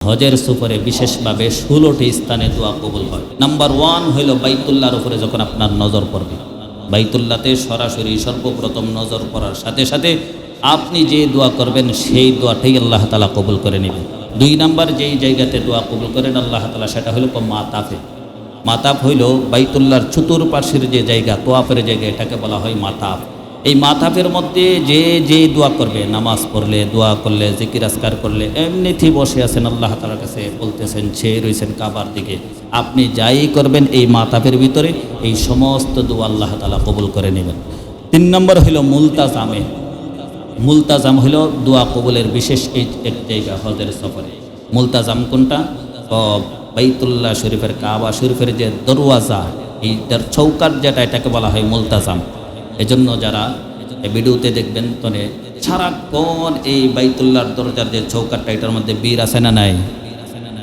হজের সফরে বিশেষভাবে 16টি স্থানে দোয়া কবুল হয়। নাম্বার 1 হইল বাইতুল্লাহর উপরে যখন আপনার নজর পড়বে, বাইতুল্লাহতে সরাসরি সর্বপ্রথম নজর পড়ার সাথে সাথে আপনি যে দোয়া করবেন সেই দোয়াটাই আল্লাহ তাআলা কবুল করে নেবেন। 2 নাম্বার যেই জায়গাতে দোয়া কবুল করেন আল্লাহ তাআলা সেটা হলো মাতাফে। মাতাফ হইল বাইতুল্লাহর চতুর্পাশের যে জায়গা, তোয়াফের জায়গা, এটাকে বলা হয় মাতাফ। এই মাতাফের মধ্যে যে দোয়া করবে, নামাজ পড়লে, দোয়া করলে, জিকির আজকার করলে, এমনিতেই বসে আছেন আল্লাহ তাআলার কাছে বলতেছেন, চেয়ে রয়েছেন কাবার দিকে, আপনি যাই করবেন এই মাতাফের ভিতরে এই সমস্ত দোয়া আল্লাহ তাআলা কবুল করে নেবেন। 3 নম্বর হইল মুলতাজামে। মুলতাজাম হইল দোয়া কবুলের বিশেষ এক জায়গা হজের সফরে। মুলতাজাম কোনটা? বাইতুল্লাহ শরীফের, কাবা শরীফের যে দরওয়াজা, এই চৌকাট যেটা, এটাকে বলা হয় মুলতাজাম। এজন্য যারা ভিডিওতে দেখবেন তনে সারাক্ষণ এই বাইতুল্লাহর দরজার যে চৌকাটটা, এটার মধ্যে বীর আছে না নাই,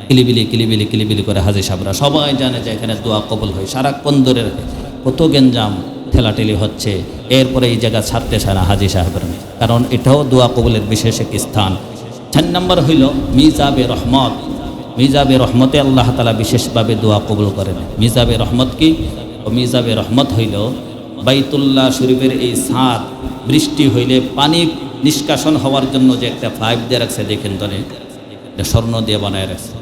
কিলিবিলি কিলিবিলি কিলিবিলি করে হাজি সাহেবরা সবাই জানে যে এখানে দোয়া কবুল হয়। সারাক্ষণ ধরে রাখে, কত গেঞ্জাম ঠেলাঠেলি হচ্ছে, এরপরে এই জায়গা ছাড়তে চায় না হাজি সাহেবরা, কারণ এটাও দোয়া কবুলের বিশেষ এক স্থান। 4 নম্বর হইল মিজাবে রহমত। মিজাবে রহমতে আল্লাহ তাআলা বিশেষভাবে দোয়া কবুল করেন। মিজাবে রহমত কি? মিজাবে রহমত হইল বাইতুল্লাহ শরীফের এই ছাদ বৃষ্টি হইলে পানি নিষ্কাশন হওয়ার জন্য যে একটা পাইপ দিয়ে রাখছে, দেখেন তো, এটা স্বর্ণ দিয়ে বানায় রাখছে,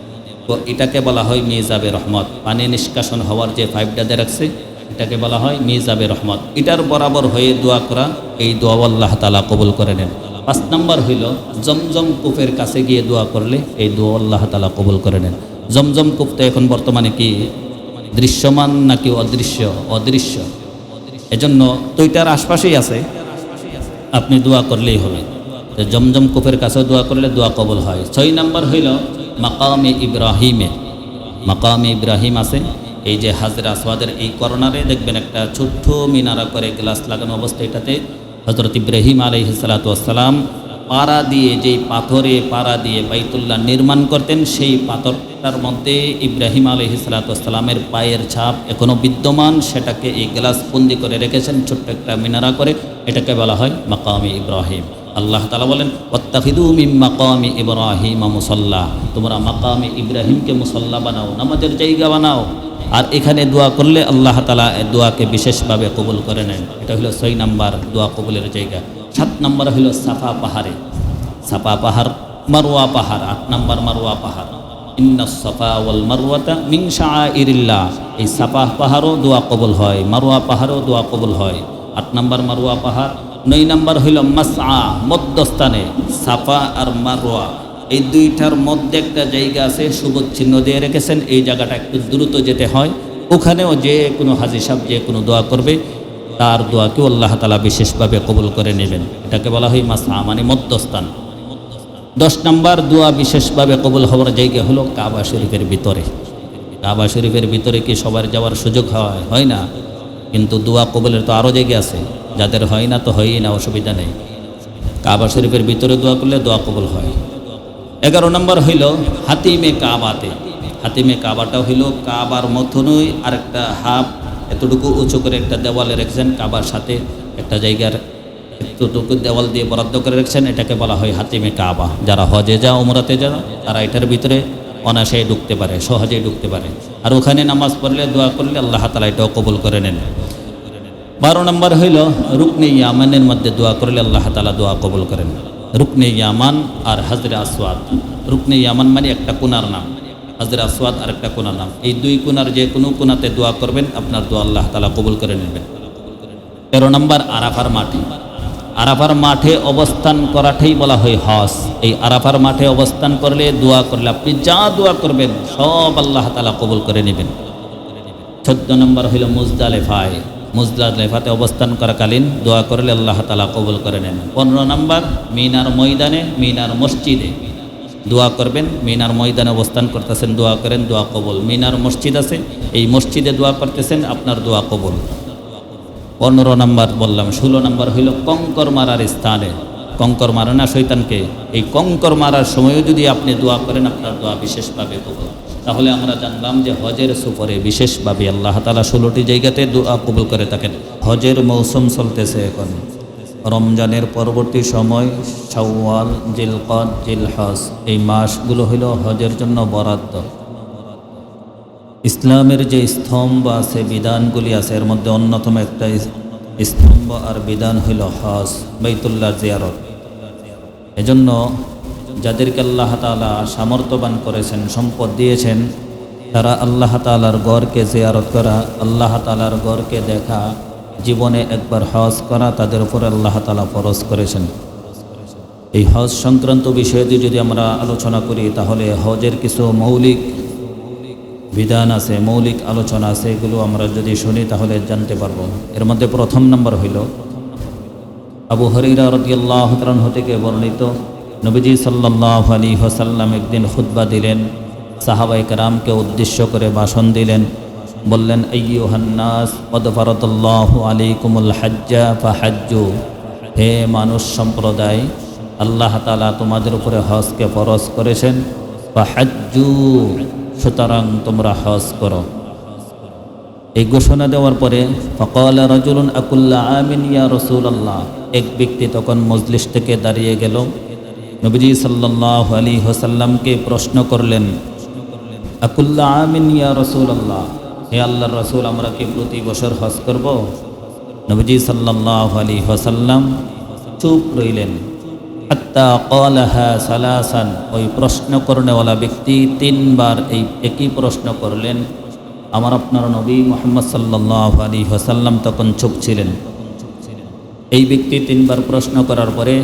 তো এটাকে বলা হয় মিজাবে রহমত। পানি নিষ্কাশন হওয়ার যে পাইপটা দিয়ে রাখছে এটাকে বলা হয় মিজাবে রহমত। এটার বরাবর হয়ে দোয়া করা, এই দোয়া আল্লাহ তাআলা কবুল করে নেন। 5 নম্বর হইল জমজম কূপের কাছে গিয়ে দোয়া করলে এই দোয়া আল্লাহ তাআলা কবুল করে নেন। জমজম কূপ তো এখন বর্তমানে কি দৃশ্যমান নাকি অদৃশ্য? অদৃশ্য। এজন্য তো এটার আশপাশেই আছে, আপনি দোয়া করলেই হবে। তো জমজম কূপের কাছেও দোয়া করলে দোয়া কবুল হয়। 6 নম্বর হইল মাকামে ইব্রাহিমে। মাকামে ইব্রাহিম আছে, এই যে হাজরে আসওয়াদের এই কর্নারে দেখবেন একটা ছোট্ট মিনারা করে গ্লাস লাগানো অবস্থায়, এটাতে হযরত ইব্রাহিম আলাইহিস সালাতু ওয়াস সালাম পাড়া দিয়ে, যেই পাথরে পাড়া দিয়ে বাইতুল্লাহ নির্মাণ করতেন, সেই পাথরটার মধ্যে ইব্রাহিম আলাইহিস সালাতু ওয়াস সালামের পায়ের ছাপ এখনও বিদ্যমান। সেটাকে এই গ্লাস বন্দি করে রেখেছেন ছোট্ট একটা মিনারা করে, এটাকে বলা হয় মাকামে ইব্রাহিম। আল্লাহ তাআলা বলেন ওয়াত্তাখিযু মিন মাকামি ইব্রাহিম মুসাল্লা, তোমরা মাকামে ইব্রাহিমকে মুসাল্লা বানাও, নামাজের জায়গা বানাও। আর এখানে দোয়া করলে আল্লাহ তাআলা দোয়াকে বিশেষভাবে কবুল করে নেন। এটা হলো 6 নম্বর দোয়া কবুলের জায়গা। 7 নম্বর হলো সাফা পাহাড়ে। সাফা পাহাড়, মারওয়া পাহাড়। 8 নম্বর মারওয়া পাহাড়। ইন্নাস সাফা ওয়াল মারওয়াতা মিন শাআইরিল্লাহ। এই সাফা পাহাড়ও দোয়া কবুল হয়, মারওয়া পাহাড়ও দোয়া কবুল হয়। 8 নম্বর মারওয়া পাহাড়। 9 নম্বর হইল মাসআ, মধ্যস্থানে সাফা আর মারওয়া এই দুইটার মধ্যে একটা জায়গা আছে, সবুজ চিহ্ন দিয়ে রেখেছেন। এই জায়গাটা একটু দ্রুত যেতে হয়, ওখানেও যে কোনো হাজী সাহেব যে কোনো দোয়া করবে তার দোয়াকেও আল্লাহ তাআলা বিশেষভাবে কবুল করে নেবেন। এটাকে বলা হয় মাসআ, মানে মধ্যস্থান। 10 নম্বর দোয়া বিশেষভাবে কবুল হওয়ার জায়গা হলো কাবা শরীফের ভিতরে। কাবা শরীফের ভিতরে কি সবার যাওয়ার সুযোগ হয় না? কিন্তু দোয়া কবুলের তো আরও জায়গা আছে, যাদের হয় না তো হয়ই না, অসুবিধা নেই। কাবা শরীফের ভিতরে দোয়া করলে দোয়া কবুল হয়। 11 নম্বর হইল হাতিমে কাবাতে। হাতিমে কাবাটা হইল কাবার মতনই আরেকটা হাফ এতটুকু উঁচু করে একটা দেওয়ালে রেখেছেন, কাবার সাথে একটা জায়গার এতটুকু দেওয়াল দিয়ে বরাদ্দ করে রেখেছেন, এটাকে বলা হয় হাতিমে কাবা। যারা হজে যায়, উমরাতে যায়, তারা এটার ভিতরে অনায়াসে ঢুকতে পারে, সহজেই ঢুকতে পারে। আর ওখানে নামাজ পড়লে, দোয়া করলে আল্লাহ তাআলা এটাও কবুল করে নেন। 12 নম্বর হইল রুকনে ইয়ামানের মধ্যে দোয়া করলে আল্লাহ তাআলা দোয়া কবুল করেন। রুকনে ইয়ামান আর হাজরে আসওয়াদ। রুকনে ইয়ামান মানে একটা কোনার নাম, হাজরে আসওয়াদ আর একটা কোনার নাম। এই 2 কোনার যে কোনো কোনাতে দোয়া করবেন, আপনার দোয়া আল্লাহ তাআলা কবুল করে নেবেন। 13 নম্বর আরাফার মাঠে। আরাফার মাঠে অবস্থান করাটাই বলা হয় হজ। এই আরাফার মাঠে অবস্থান করলে, দোয়া করলে, আপনি যা দোয়া করবেন সব আল্লাহ তাআলা কবুল করে নেবেন। 14 নম্বর হইল মুজদালিফায়। মুজদালিফাতে অবস্থান করাকালীন দোয়া করলে আল্লাহ তাআলা কবুল করে নেন। 15 নম্বর মিনার ময়দানে, মিনার মসজিদে দোয়া করবেন। মিনার ময়দানে অবস্থান করতেছেন, দোয়া করেন, দোয়া কবুল। মিনার মসজিদ আছে, এই মসজিদে দোয়া করতেছেন, আপনার দোয়া কবুল। 15 নম্বর বললাম। 16 নম্বর হইল কঙ্কর মারার স্থানে। কঙ্কর মারে না শয়তানকে, এই কঙ্কর মারার সময়ও যদি আপনি দোয়া করেন, আপনার দোয়া বিশেষভাবে কবুল। তাহলে আমরা জানলাম যে হজের সফরে বিশেষভাবে আল্লাহ তাআলা 16টি জায়গাতে দোয়া কবুল করে থাকেন। হজের মৌসুম চলতেছে এখন, রমজানের পরবর্তী সময় শাওয়াল, জিলকদ, জিলহজ এই মাসগুলো হইল হজের জন্য বরাদ্দ। ইসলামের যে স্তম্ভ আছে, বিধানগুলি আছে, এর মধ্যে অন্যতম একটা স্তম্ভ আর বিধান হইল হজ, বাইতুল্লাহর জিয়ারত। এজন্য যাদেরকে আল্লাহ তাআলা সামর্থ্যবান করেছেন, সম্পদ দিয়েছেন, তারা আল্লাহ তাআলার গড়কে জিয়ারত করা, আল্লাহ তাআলার গড়কে দেখা, জীবনে একবার হজ করা তাদের উপরে আল্লাহ তাআলা ফরজ করেছেন। এই হজ সংক্রান্ত বিষয়টি যদি আমরা আলোচনা করি তাহলে হজের কিছু মৌলিক বিধান আছে, মৌলিক আলোচনা আছে, এগুলো আমরা যদি শুনি তাহলে জানতে পারবো। এর মধ্যে প্রথম নম্বর হইল আবু হুরায়রা রাদিয়াল্লাহু তাআলা থেকে বর্ণিত, নবীজি সাল্লাল্লাহু আলাইহি ওয়াসাল্লাম একদিন খুতবা দিলেন, সাহাবায়ে কেরামকে উদ্দেশ্য করে ভাষণ দিলেন। বললেন, আইয়ুহান নাস ক্বাদ ফারাদাল্লাহু আলাইকুমুল হাজ্জা ফাহাজ্জু, হে মানুষ সম্প্রদায়, আল্লাহ তাআলা তোমাদের উপরে হজকে ফরজ করেছেন। ফাহাজ্জু, সুতরাং তোমরা হজ করো। এই ঘোষণা দেওয়ার পরে ফাকালা রাজুলুন আকুল্লা আমিন ইয়া রাসূলুল্লাহ, এক ব্যক্তি তখন মজলিস থেকে দাঁড়িয়ে গেল, নবীজি সাল্লাল্লাহু আলাইহি ওয়াসাল্লামকে প্রশ্ন করলেন, আকুল্লা আমিন ইয়া রাসূলুল্লাহ, হে আল্লাহর রাসূল, আমরা কি প্রতি বছর হজ করব? নবীজি সাল্লাল্লাহু আলাইহি ওয়াসাল্লাম চুপ রইলেন। হাত্তা ক্বালাহা সালাসান, ওই প্রশ্ন করনেওয়ালা ব্যক্তি তিনবার এই একই প্রশ্ন করলেন। আমার আপনার নবী মুহাম্মদ সাল্লাল্লাহু আলাইহি ওয়াসাল্লাম তখন চুপ ছিলেন। এই ব্যক্তি তিনবার প্রশ্ন করার পরে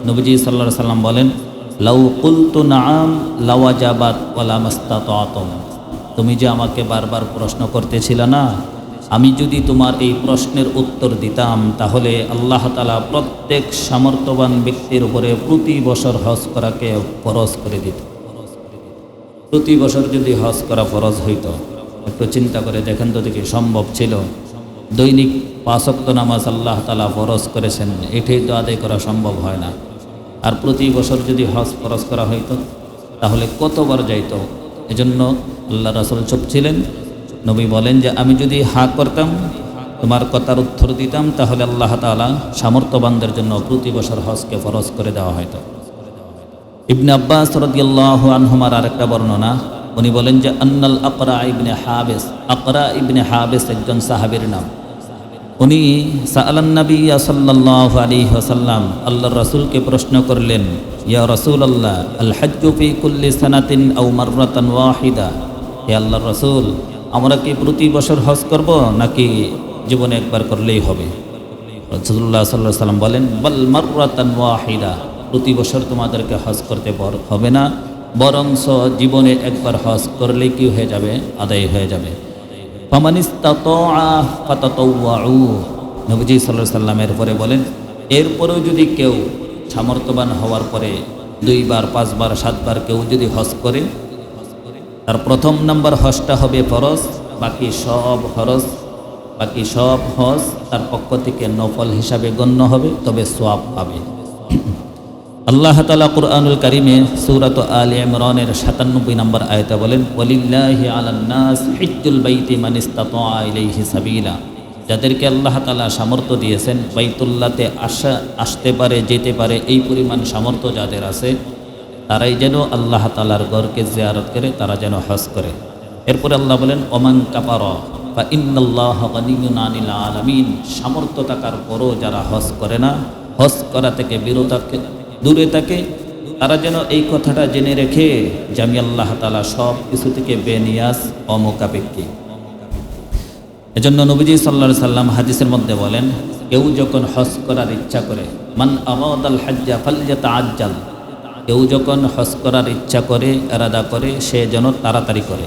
নবীজি সাল্লাল্লাহু আলাইহি ওয়াসাল্লাম বলেন, লাউ কুলতু নাআম লাওয়াজাবাত ওয়ালা মাস্তাতাতুম, তুমি যে আমাকে বারবার প্রশ্ন করতেছিলে না, আমি যদি তোমার এই প্রশ্নের উত্তর দিতাম তাহলে আল্লাহ তাআলা প্রত্যেক সামর্থ্যবান ব্যক্তির উপরে প্রতি বছর হজ করাকে ফরজ করে দিত। প্রতি বছর যদি হজ করা ফরজ হইত, একটু চিন্তা করে দেখেন তো দেখি সম্ভব ছিল? দৈনিক 5 ওয়াক্ত নামাজ আল্লাহ তাআলা ফরজ করেছেন, এটাই তো আদায় করা সম্ভব হয় না। আর প্রতি বছর যদি হজ ফরজ করা হইতো তাহলে কতবার যাইত? এজন্য আল্লাহ রাসূল চুপ ছিলেন। নবী বলেন যে আমি যদি করতাম, তোমার কথার উত্তর দিতাম, তাহলে আল্লাহ তাআলা সামর্থ্যবানদের জন্য প্রতি বছর হজকে ফরজ করে দেওয়া হয়তো। ইবনে আব্বাস রাদিয়াল্লাহু আনহুমার আরেকটা বর্ণনা, উনি বলেন যে আন্নাল আকরা ইবনে হাবিস, আকরা ইবনে হাবিস একজন সাহাবীর নাম। উনি সাআলান নবী সাল্লাল্লাহু আলাইহি ওয়াসাল্লাম, আল্লাহর রাসূলকে প্রশ্ন করলেন, ইয়া রাসূলুল্লাহ, আল হাজ্জু ফি কুল্লি সানাতিন আও মাররাতান ওয়াহিদা, হে আল্লাহর রাসূল, আমরা কি প্রতি বছর হজ করব নাকি জীবনে একবার করলেই হবে? রাসূলুল্লাহ সাল্লাল্লাহু আলাইহি ওয়াসাল্লাম বলেন, বাল মাররাতান ওয়াহিদা, প্রতি বছর তোমাদেরকে হজ করতে হবে না, বরং জীবনে একবার হজ করলেই কি হয়ে যাবে? আদায় হয়ে যাবে। ফামান ইসতাতাআ ফাতাতাওয়াউ, নবীজি সাল্লাল্লাহু আলাইহি ওয়াসাল্লামের পরে বলেন, এরপরেও যদি কেউ সামর্থ্যবান হওয়ার পরে 2 বার 5 বার 7 বার কেউ যদি হজ করে, তার প্রথম নাম্বার হজটা হবে ফরজ, বাকি সব হজ তার পক্ষ থেকে নফল হিসাবে গণ্য হবে, তবে সওয়াব পাবে। আল্লাহ তাআলা কুরআনুল কারীমে সূরাত আলে ইমরানের 97 নম্বর আয়াতে বলেন, ওয়ালিল্লাহি আলান নাস হিজ্জুল বাইতি মান ইসতাতাআ ইলাইহি সাবিলা, যাদেরকে আল্লাহ তাআলা সামর্থ্য দিয়েছেন বাইতুল্লাহতে আসতে পারে, যেতে পারে, এই পরিমাণ সামর্থ্য যাদের আছে, তারাই যেন আল্লাহ তাআলার ঘরকে জিয়ারত করে, তারা যেন হজ করে। এরপরে আল্লাহ বলেন, ওমান কাফারা ফা ইন্নাল্লাহা গানিয়্যুন আনিল আলামিন, সামর্থ্য থাকার পরও যারা হজ করে না, হজ করা থেকে দূরে থাকে, তারা যেন এই কথাটা জেনে রেখে যে আমি আল্লাহ তাআলা সব কিছু থেকে বেনিয়াজ, অমুখাপেক্ষী। এজন্য নবীজি সাল্লাল্লাহু আলাইহি ওয়াসাল্লাম হাদিসের মধ্যে বলেন, কেউ যখন হজ করার ইচ্ছা করে, মান আরাদাল হাজ্জা ফালইয়াতাআজ্জাল, কেউ যখন হজ করার ইচ্ছা করে, ইরাদা করে, সে যেন তাড়াতাড়ি করে।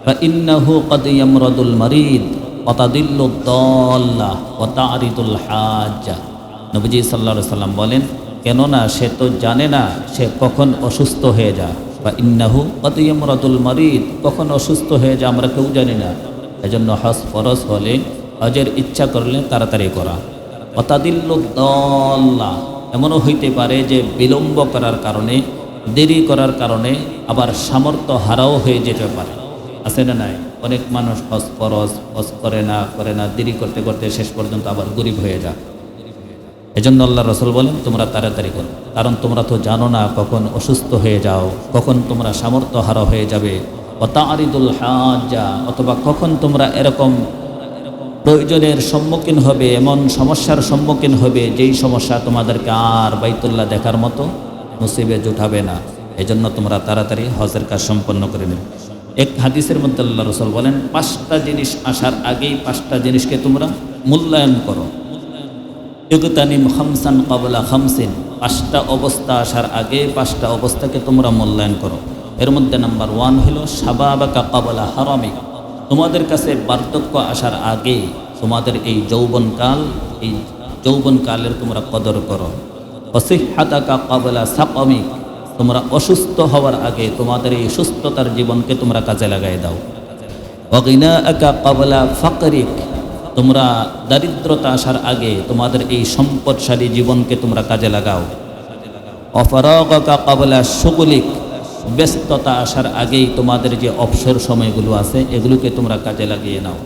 ফা ইন্নাহু ক্বাদ ইয়ামরাদুল মারিদ ওয়া তাদিল্লুদ দাল্লা ওয়া তা'রিদুল হাজ্জা, নবীজি সাল্লাল্লাহু আলাইহি ওয়াসাল্লাম বলেন, কেননা সে তো জানে না সে কখন অসুস্থ হয়ে যায়। বা ইন্নাহু ক্বাদ ইয়ামরাদুল মারিদ, কখন অসুস্থ হয়ে যায় আমরা কেউ জানি না। এজন্য হজ ফরজ হলে, হজের ইচ্ছা করলে তাড়াতাড়ি করা। ওয়া তাদিল্লুদ দাল্লা, এমনও হইতে পারে যে বিলম্ব করার কারণে, দেরি করার কারণে আবার সামর্থ্য হারাও হয়ে যেতে পারে। আছে না নাই? অনেক মানুষ হজ ফরজ, হজ করে না, দেরি করতে করতে শেষ পর্যন্ত আবার গরিব হয়ে যায়। এজন্য আল্লাহ রসুল বলেন তোমরা তাড়াতাড়ি করো, কারণ তোমরা তো জানো না কখন অসুস্থ হয়ে যাও, কখন তোমরা সামর্থ্য হারা হয়ে যাবে, ওয়াতারিদুল হাজ্জা, অথবা কখন তোমরা এরকম প্রয়োজনের সম্মুখীন হবে, এমন সমস্যার সম্মুখীন হবে যেই সমস্যা তোমাদেরকে আর বাইতুল্লাহ দেখার মতো নসিবে জুটাবে না। এজন্য তোমরা তাড়াতাড়ি হজের কাজ সম্পন্ন করে নেবে। এক হাদিসের মধ্যে আল্লাহ রসুল বলেন 5টা জিনিস আসার আগেই 5টা জিনিসকে তোমরা মূল্যায়ন করো। ইগতানিম খামসান ক্বাবলা খামসিন, 5টা অবস্থা আসার আগে 5টা অবস্থাকে তোমরা মূল্যায়ন করো। এর মধ্যে নাম্বার 1 হলো শাবাবাকা ক্বাবলা হারামিক, তোমাদের কাছে বার্ধক্য আসার আগে তোমাদের এই যৌবনকালের তোমরা কদর করো। ওয়াসিহহাতাকা ক্বাবলা সাকামিক, তোমরা অসুস্থ হওয়ার আগে তোমাদের এই সুস্থতার জীবনকে তোমরা কাজে লাগাই দাও। ওয়াগিনাআকা ক্বাবলা ফাকরিক, তোমরা দারিদ্রতা আসার আগে তোমাদের এই সম্পদশালী জীবনকে তোমরা কাজে লাগাও। অফরাগাকা ক্বাবলা শুগলিক, ব্যস্ততা আসার আগেই তোমাদের যে অবসর সময়গুলো আছে এগুলোকে তোমরা কাজে লাগিয়ে নাও।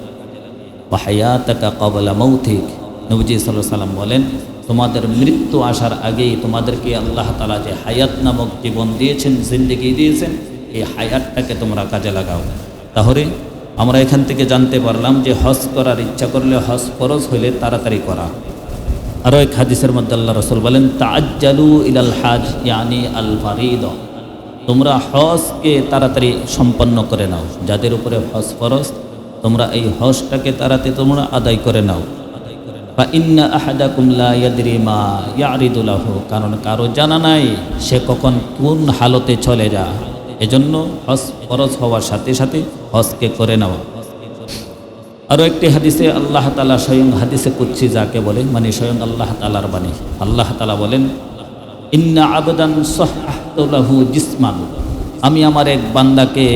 ওয়াহায়াতাকা ক্বাবলা মৌতিক, নবীজি সাল্লাল্লাহু আলাইহি ওয়াসাল্লাম বলেন তোমাদের মৃত্যু আসার আগেই তোমাদেরকে আল্লাহ তাআলা যে হায়াত নামক জীবন দিয়েছেন, জিন্দেগি দিয়েছেন, এই হায়াতটাকে তোমরা কাজে লাগাও। তাহলে আমরা এখান থেকে জানতে পারলাম যে হজ করার ইচ্ছা করলে, হজ ফরজ হইলে তাড়াতাড়ি করা। আরও এক হাদিসের মধ্যে আল্লাহ রসুল বলেন তাআজ্জালু ইলাল হাজ ইয়ানি আল ফারিদ, তোমরা হজকে তাড়াতাড়ি সম্পন্ন করে নাও। যাদের উপরে হজ ফরজ তোমরা এই হজটাকে তাড়াতাড়ি তোমরা আদায় করে নাও। বা ইন্না আহাদাকুম লা ইয়াদরি মা ইয়ারিদু লাহু, কারণ কারো জানা নাই সে কখন কোন হালতে চলে যায়। এজন্য হজ ফরজ হওয়ার সাথে সাথে হজকে করে নেওয়া। আরও একটি হাদিসে আল্লাহ তাআলা স্বয়ং হাদিসে কুদসি যাকে বলে, মানে স্বয়ং আল্লাহ তাআলার বাণী, আল্লাহ তাআলা বলেন ইন্না আবদান সাহহাতু লাহু জিসমান, আমি আমার এক বান্দাকে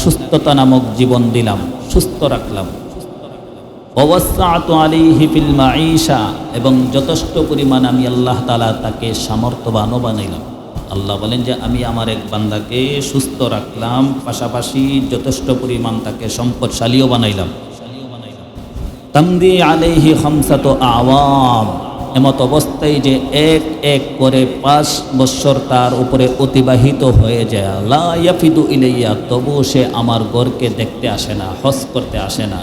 সুস্থতা নামক জীবন দিলাম, সুস্থ রাখলাম। ওয়াসাআতু আলাইহি ফিল মাঈশা, এবং যথেষ্ট পরিমাণ আমি আল্লাহ তাআলা তাকে সামর্থ্যবানও বানাইলাম। আল্লাহ বলেন যে আমি আমার এক বান্দাকে সুস্থ রাখলাম, পাশাপাশি যথেষ্ট পরিমাণ তাকে সম্পদশালীও বানাইলাম। তামদি আলাইহি খামসাতু আওয়াম, এমত অবস্থায় যে এক এক করে 5 বৎসর তার উপরে অতিবাহিত হয়ে যায়। লা ইয়াফিদু ইলাইয়া, তবু সে আমার ঘরকে দেখতে আসে না, হজ করতে আসে না।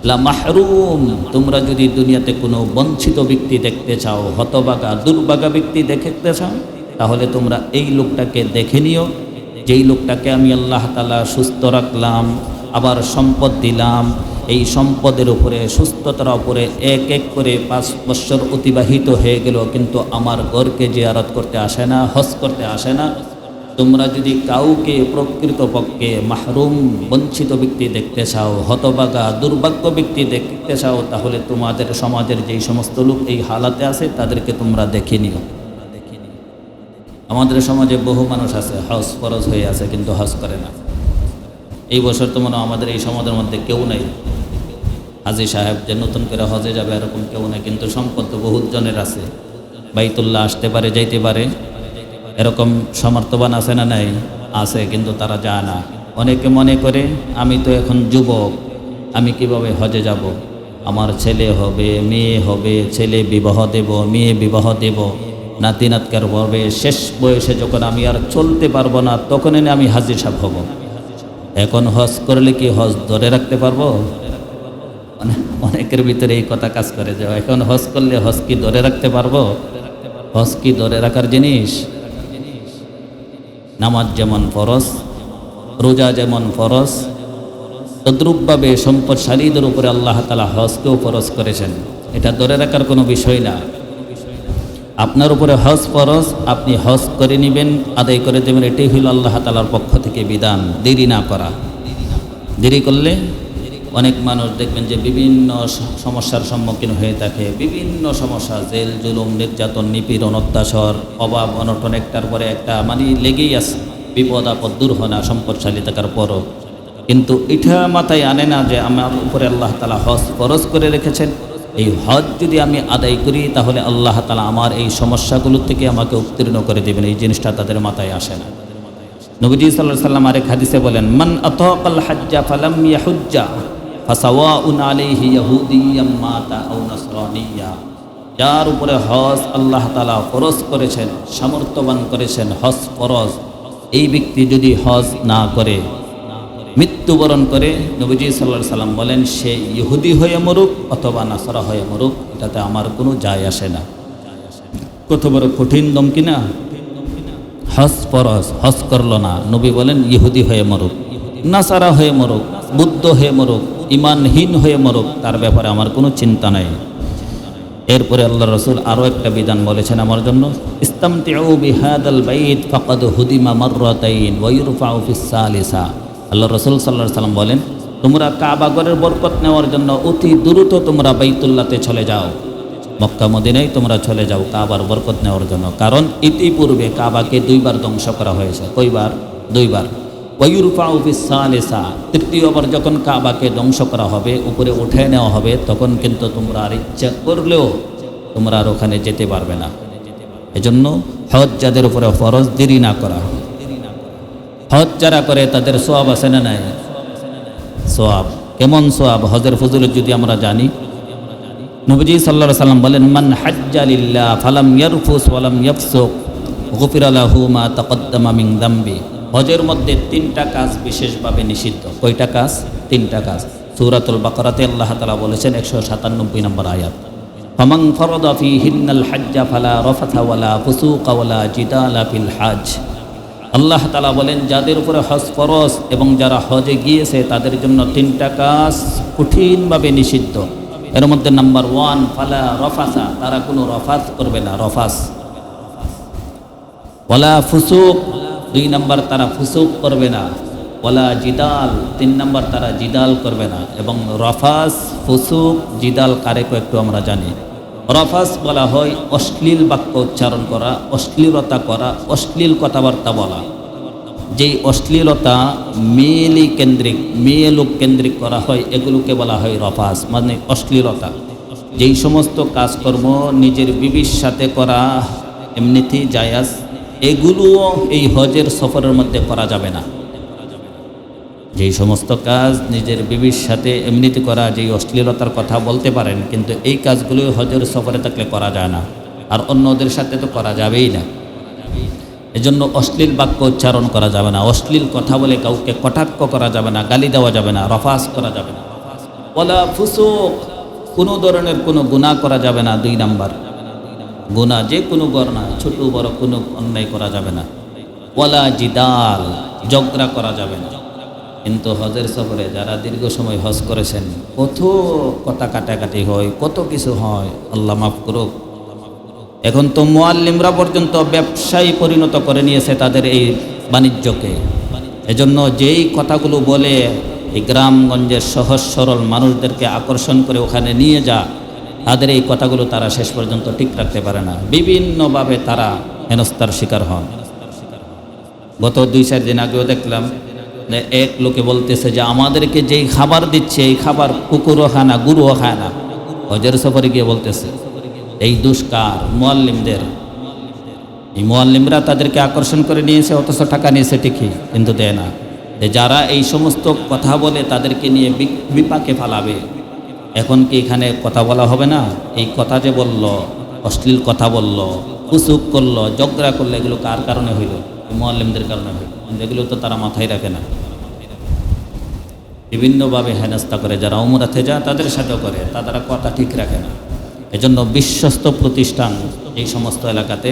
লা মাহরুম, তোমরা যদি দুনিয়াতে কোনো বঞ্চিত ব্যক্তি দেখতে চাও, হতভাগা দুর্ভাগা ব্যক্তি দেখতে চাও, তাহলে তোমরা এই লোকটাকে দেখে নিও, যেই লোকটাকে আমি আল্লাহ তাআলা সুস্থ রাখলাম, আবার সম্পদ দিলাম। এই সম্পদের উপরে, সুস্থতার উপরে এক এক করে 5 বৎসর অতিবাহিত হয়ে গেল, কিন্তু আমার ঘরকে জিয়ারত করতে আসে না, হজ করতে আসে না। তোমরা যদি কাউকে প্রকৃতপক্ষে মাহরুম বঞ্চিত ব্যক্তি দেখতে চাও, হতভাগা দুর্ভাগ্য ব্যক্তি দেখতে চাও, তাহলে তোমাদের সমাজের যেই সমস্ত লোক এই হালাতে আছে তাদেরকে তোমরা দেখে নিও। আমাদের সমাজে বহু মানুষ আছে হজ ফরজ হয়ে আছে কিন্তু হজ করে না। এই বছর তো মনে হয় আমাদের এই সমাজের মধ্যে কেউ নেই হাজী সাহেব যে নতুন করে হজে যাবে এরকম কেউ নেই, কিন্তু সম্পদ তো বহুত জনের আছে, বাইতুল্লাহ আসতে পারে, যাইতে পারে, এরকম সমর্থবান আছে না? নাই, আছে, কিন্তু তারা যায় না। অনেকে মনে করে আমি তো এখন যুবক, আমি কিভাবে হজে যাব, আমার ছেলে হবে, মেয়ে হবে, ছেলে বিবাহ দেব, মেয়ে বিবাহ দেব, নাতি নাতকার হবে, শেষ বয়সে যখন আমি আর চলতে পারবো না তখন আমি হাজী সাহেব হব। এখন হজ করলে কি হজ ধরে রাখতে পারবো? অনেকের ভিতরে এই কথা কাজ করে যে এখন হজ করলে হজ কি ধরে রাখতে পারবো? হজ কি ধরে রাখার জিনিস? নামাজ যেমন ফরজ, রোজা যেমন ফরজ, তদ্রূপভাবে সম্পদশালীদের উপরে আল্লাহ তাআলা হজকেও ফরজ করেছেন। এটা ধরে রাখার কোনো বিষয় না। আপনার উপরে হজ ফরজ, আপনি হজ করে নেবেন, আদায় করে দেবেন, এটাই হইল আল্লাহ তাআলার পক্ষ থেকে বিধান। দেরি না করা, দেরি করলে অনেক মানুষ দেখবেন যে বিভিন্ন সমস্যার সম্মুখীন হয়ে থাকে, বিভিন্ন সমস্যা, জেল জুলুম নির্যাতন নিপীড়ন অত্যাচার অভাব অনটন একটার পরে একটা মানে লেগেই আছে, বিপদ আপদ দূর হয় না সম্পদশালী থাকার পরও। কিন্তু এটা মাথায় আনে না যে আমার উপরে আল্লাহ তাআলা হজ ফরজ করে রেখেছেন, এই হজ যদি আমি আদায় করি তাহলে আল্লাহ তাআলা আমার এই সমস্যাগুলো থেকে আমাকে উত্তীর্ণ করে দেবেন, এই জিনিসটা তাদের মাথায় আসে না। নবীজি সাল্লাল্লাহু আলাইহি ওয়াসাল্লাম আরেক হাদিসে বলেন মান আতাকাল হাজ্জা ফালাম ইয়াহুজ্জা ফাসাওয়াউন আলাইহি ইয়াহুদিয়্যাম মাতা আও নাসরানিয়্যা, যার উপরে হজ আল্লাহ তাআলা ফরজ করেছেন, সামর্থ্যবান করেছেন, হজ ফরজ, এই ব্যক্তি যদি হজ না করে মৃত্যুবরণ করে, নবীজি সাল্লাল্লাহু আলাইহি সাল্লাম বলেন সে ইহুদি হয়ে মরুক অথবা নাসারা হয়ে মরুক, এটাতে আমার কোনো যায় আসে না। কত বড় কঠিন ধমকি না! হজ ফরজ, হজ করলো না, নবী বলেন ইহুদি হয়ে মরুক, নাসারা হয়ে মরুক, বুদ্ধ হয়ে মরুক, ইমানহীন হয়ে মরুক, তার ব্যাপারে আমার কোনো চিন্তা নাই। এরপরে আল্লাহ রসুল আরও একটা বিধান বলেছেন আমার জন্য, ইস্তামতিউ বিহাদাল বাইত ফাকাদ হুদিমা মাররাতাইন ওয়া ইরফাউ ফিস সালিসা। আল্লাহ রসুল সাল্লাল্লাহু আলাইহি সাল্লাম বলেন, তোমরা কাবা ঘরের বরকত নেওয়ার জন্য অতি দ্রুত তোমরা বাইতুল্লাহতে চলে যাও, মক্কা মদিনায় তোমরা চলে যাও কাবার বরকত নেওয়ার জন্য। কারণ ইতিপূর্বে কাবাকে দুইবার ধ্বংস করা হয়েছে। কয়বার? দুইবার। ওয়া ইরফাউ ফিস সালিসা, তৃতীয়বার যখন কাবাকে ধ্বংস করা হবে, উপরে উঠে নেওয়া হবে, তখন কিন্তু তোমরা আর ইচ্ছা করলেও তোমরা আর ওখানে যেতে পারবে না। এজন্য হজ যাদের উপরে ফরজ, দেরি না করা। হজ যারা করে তাদের সোয়াব আছে না নাই? সোয়াব। কেমন সোয়াব? হজের ফজিলত যদি আমরা জানি, নবীজি সাল্লাল্লাহু আলাইহি সাল্লাম বলেন, মান হাজ্জা লিল্লাহ ফালাম ইয়ারফুস ওয়ালাম ইয়াফসুক গুফিরা লাহু মা তাকদ্দামা মিন যামবি। হজের মধ্যে তিনটা কাজ বিশেষভাবে নিষিদ্ধ। কয়টা কাজ? তিনটা কাজ। সূরাতুল বাকারাতে আল্লাহ তাআলা বলেছেন 197 নম্বর আয়াত, ফামান ফারাদা ফীহিন্নাল হাজ্জা ফালা রাফাথা ওয়ালা ফুসুকা ওয়ালা জিদালা ফিল হজ। আল্লাহ তাআলা বলেন, যাদের উপরে হজ ফরজ এবং যারা হজে গিয়েছে তাদের জন্য তিনটা কাজ কঠিনভাবে নিষিদ্ধ। এর মধ্যে নাম্বার 1, ফালা রফাসা, তারা কোনো রফাস করবে না, রফাস। ওয়ালা ফুসুক, 2 নম্বর তারা ফুসুক করবে না। ওয়ালা জিদাল, 3 নম্বর তারা জিদাল করবে না। এবং রফাস, ফুসুক, জিদাল কারে একটু আমরা জানি। রফাস বলা হয় অশ্লীল বাক্য উচ্চারণ করা, অশ্লীলতা করা, অশ্লীল কথাবার্তা বলা। যেই অশ্লীলতা মেয়েলি কেন্দ্রিক, মেয়ে লোক কেন্দ্রিক করা হয়, এগুলোকে বলা হয় রফাস, মানে অশ্লীলতা। যেই সমস্ত কাজকর্ম নিজের বিবির সাথে করা এমনিতেই জায়েজ, এগুলোও এই হজের সফরের মধ্যে করা যাবে না। যেই সমস্ত কাজ নিজের বিবির সাথে এমনিতে করা, যেই অশ্লীলতার কথা বলতে পারেন, কিন্তু এই কাজগুলো হজের সফরে থাকলে করা যায় না, আর অন্যদের সাথে তো করা যাবেই না। এজন্য অশ্লীল বাক্য উচ্চারণ করা যাবে না, অশ্লীল কথা বলে কাউকে কটাক্ষ করা যাবে না, গালি দেওয়া যাবে না, রফাস করা যাবে না। ওয়ালা ফুসুক, কোনো ধরনের কোনো গুনাহ করা যাবে না। 2 নাম্বার গুনাহ, যে কোনো গুনাহ, ছোট বড় কোনো অন্যায় করা যাবে না। ওয়ালা জিদাল, ঝগড়া করা যাবে না। কিন্তু হজের সফরে যারা দীর্ঘ সময় হজ করেছেন, কত কথা কাটাকাটি হয়, কত কিছু হয়, আল্লাহ মাফ করুক। এখন তো মুআল্লিমরা পর্যন্ত ব্যবসায়ী পরিণত করে নিয়েছে তাদের এই বাণিজ্যকে। এজন্য যেই কথাগুলো বলে এই গ্রামগঞ্জের সহজ সরল মানুষদেরকে আকর্ষণ করে ওখানে নিয়ে যা, তাদের এই কথাগুলো তারা শেষ পর্যন্ত ঠিক রাখতে পারে না, বিভিন্নভাবে তারা হেনস্থার শিকার হন। গত 2-4 দিন আগেও দেখলাম এক লোকে বলতেছে যে আমাদেরকে যেই খাবার দিচ্ছে এই খাবার কুকুরও খায় না, গরুও খায় না। হজের সফরে গিয়ে বলতেছে এই দুষ্কার মুআল্লিমদের। এই মুআল্লিমরা তাদেরকে আকর্ষণ করে নিয়েছে, অথচ টাকা নিয়েছে ঠিকই, কিন্তু দেয় না। যারা এই সমস্ত কথা বলে তাদেরকে নিয়ে বিপাকে ফালাবে। এখন কি এখানে কথা বলা হবে না? এই কথা যে বলল, অশ্লীল কথা বলল, ফুসুক করলো, ঝগড়া করলো, এগুলো কার কারণে হইল? মুআল্লিমদের কারণে হইল। এগুলো তো তারা মাথায় রাখে না, বিভিন্নভাবে হেনস্থা করে। যারা উমরাতে যায় তাদের সাথেও করে, তারা কথা ঠিক রাখে না। এজন্য বিশ্বস্ত প্রতিষ্ঠান এই সমস্ত এলাকাতে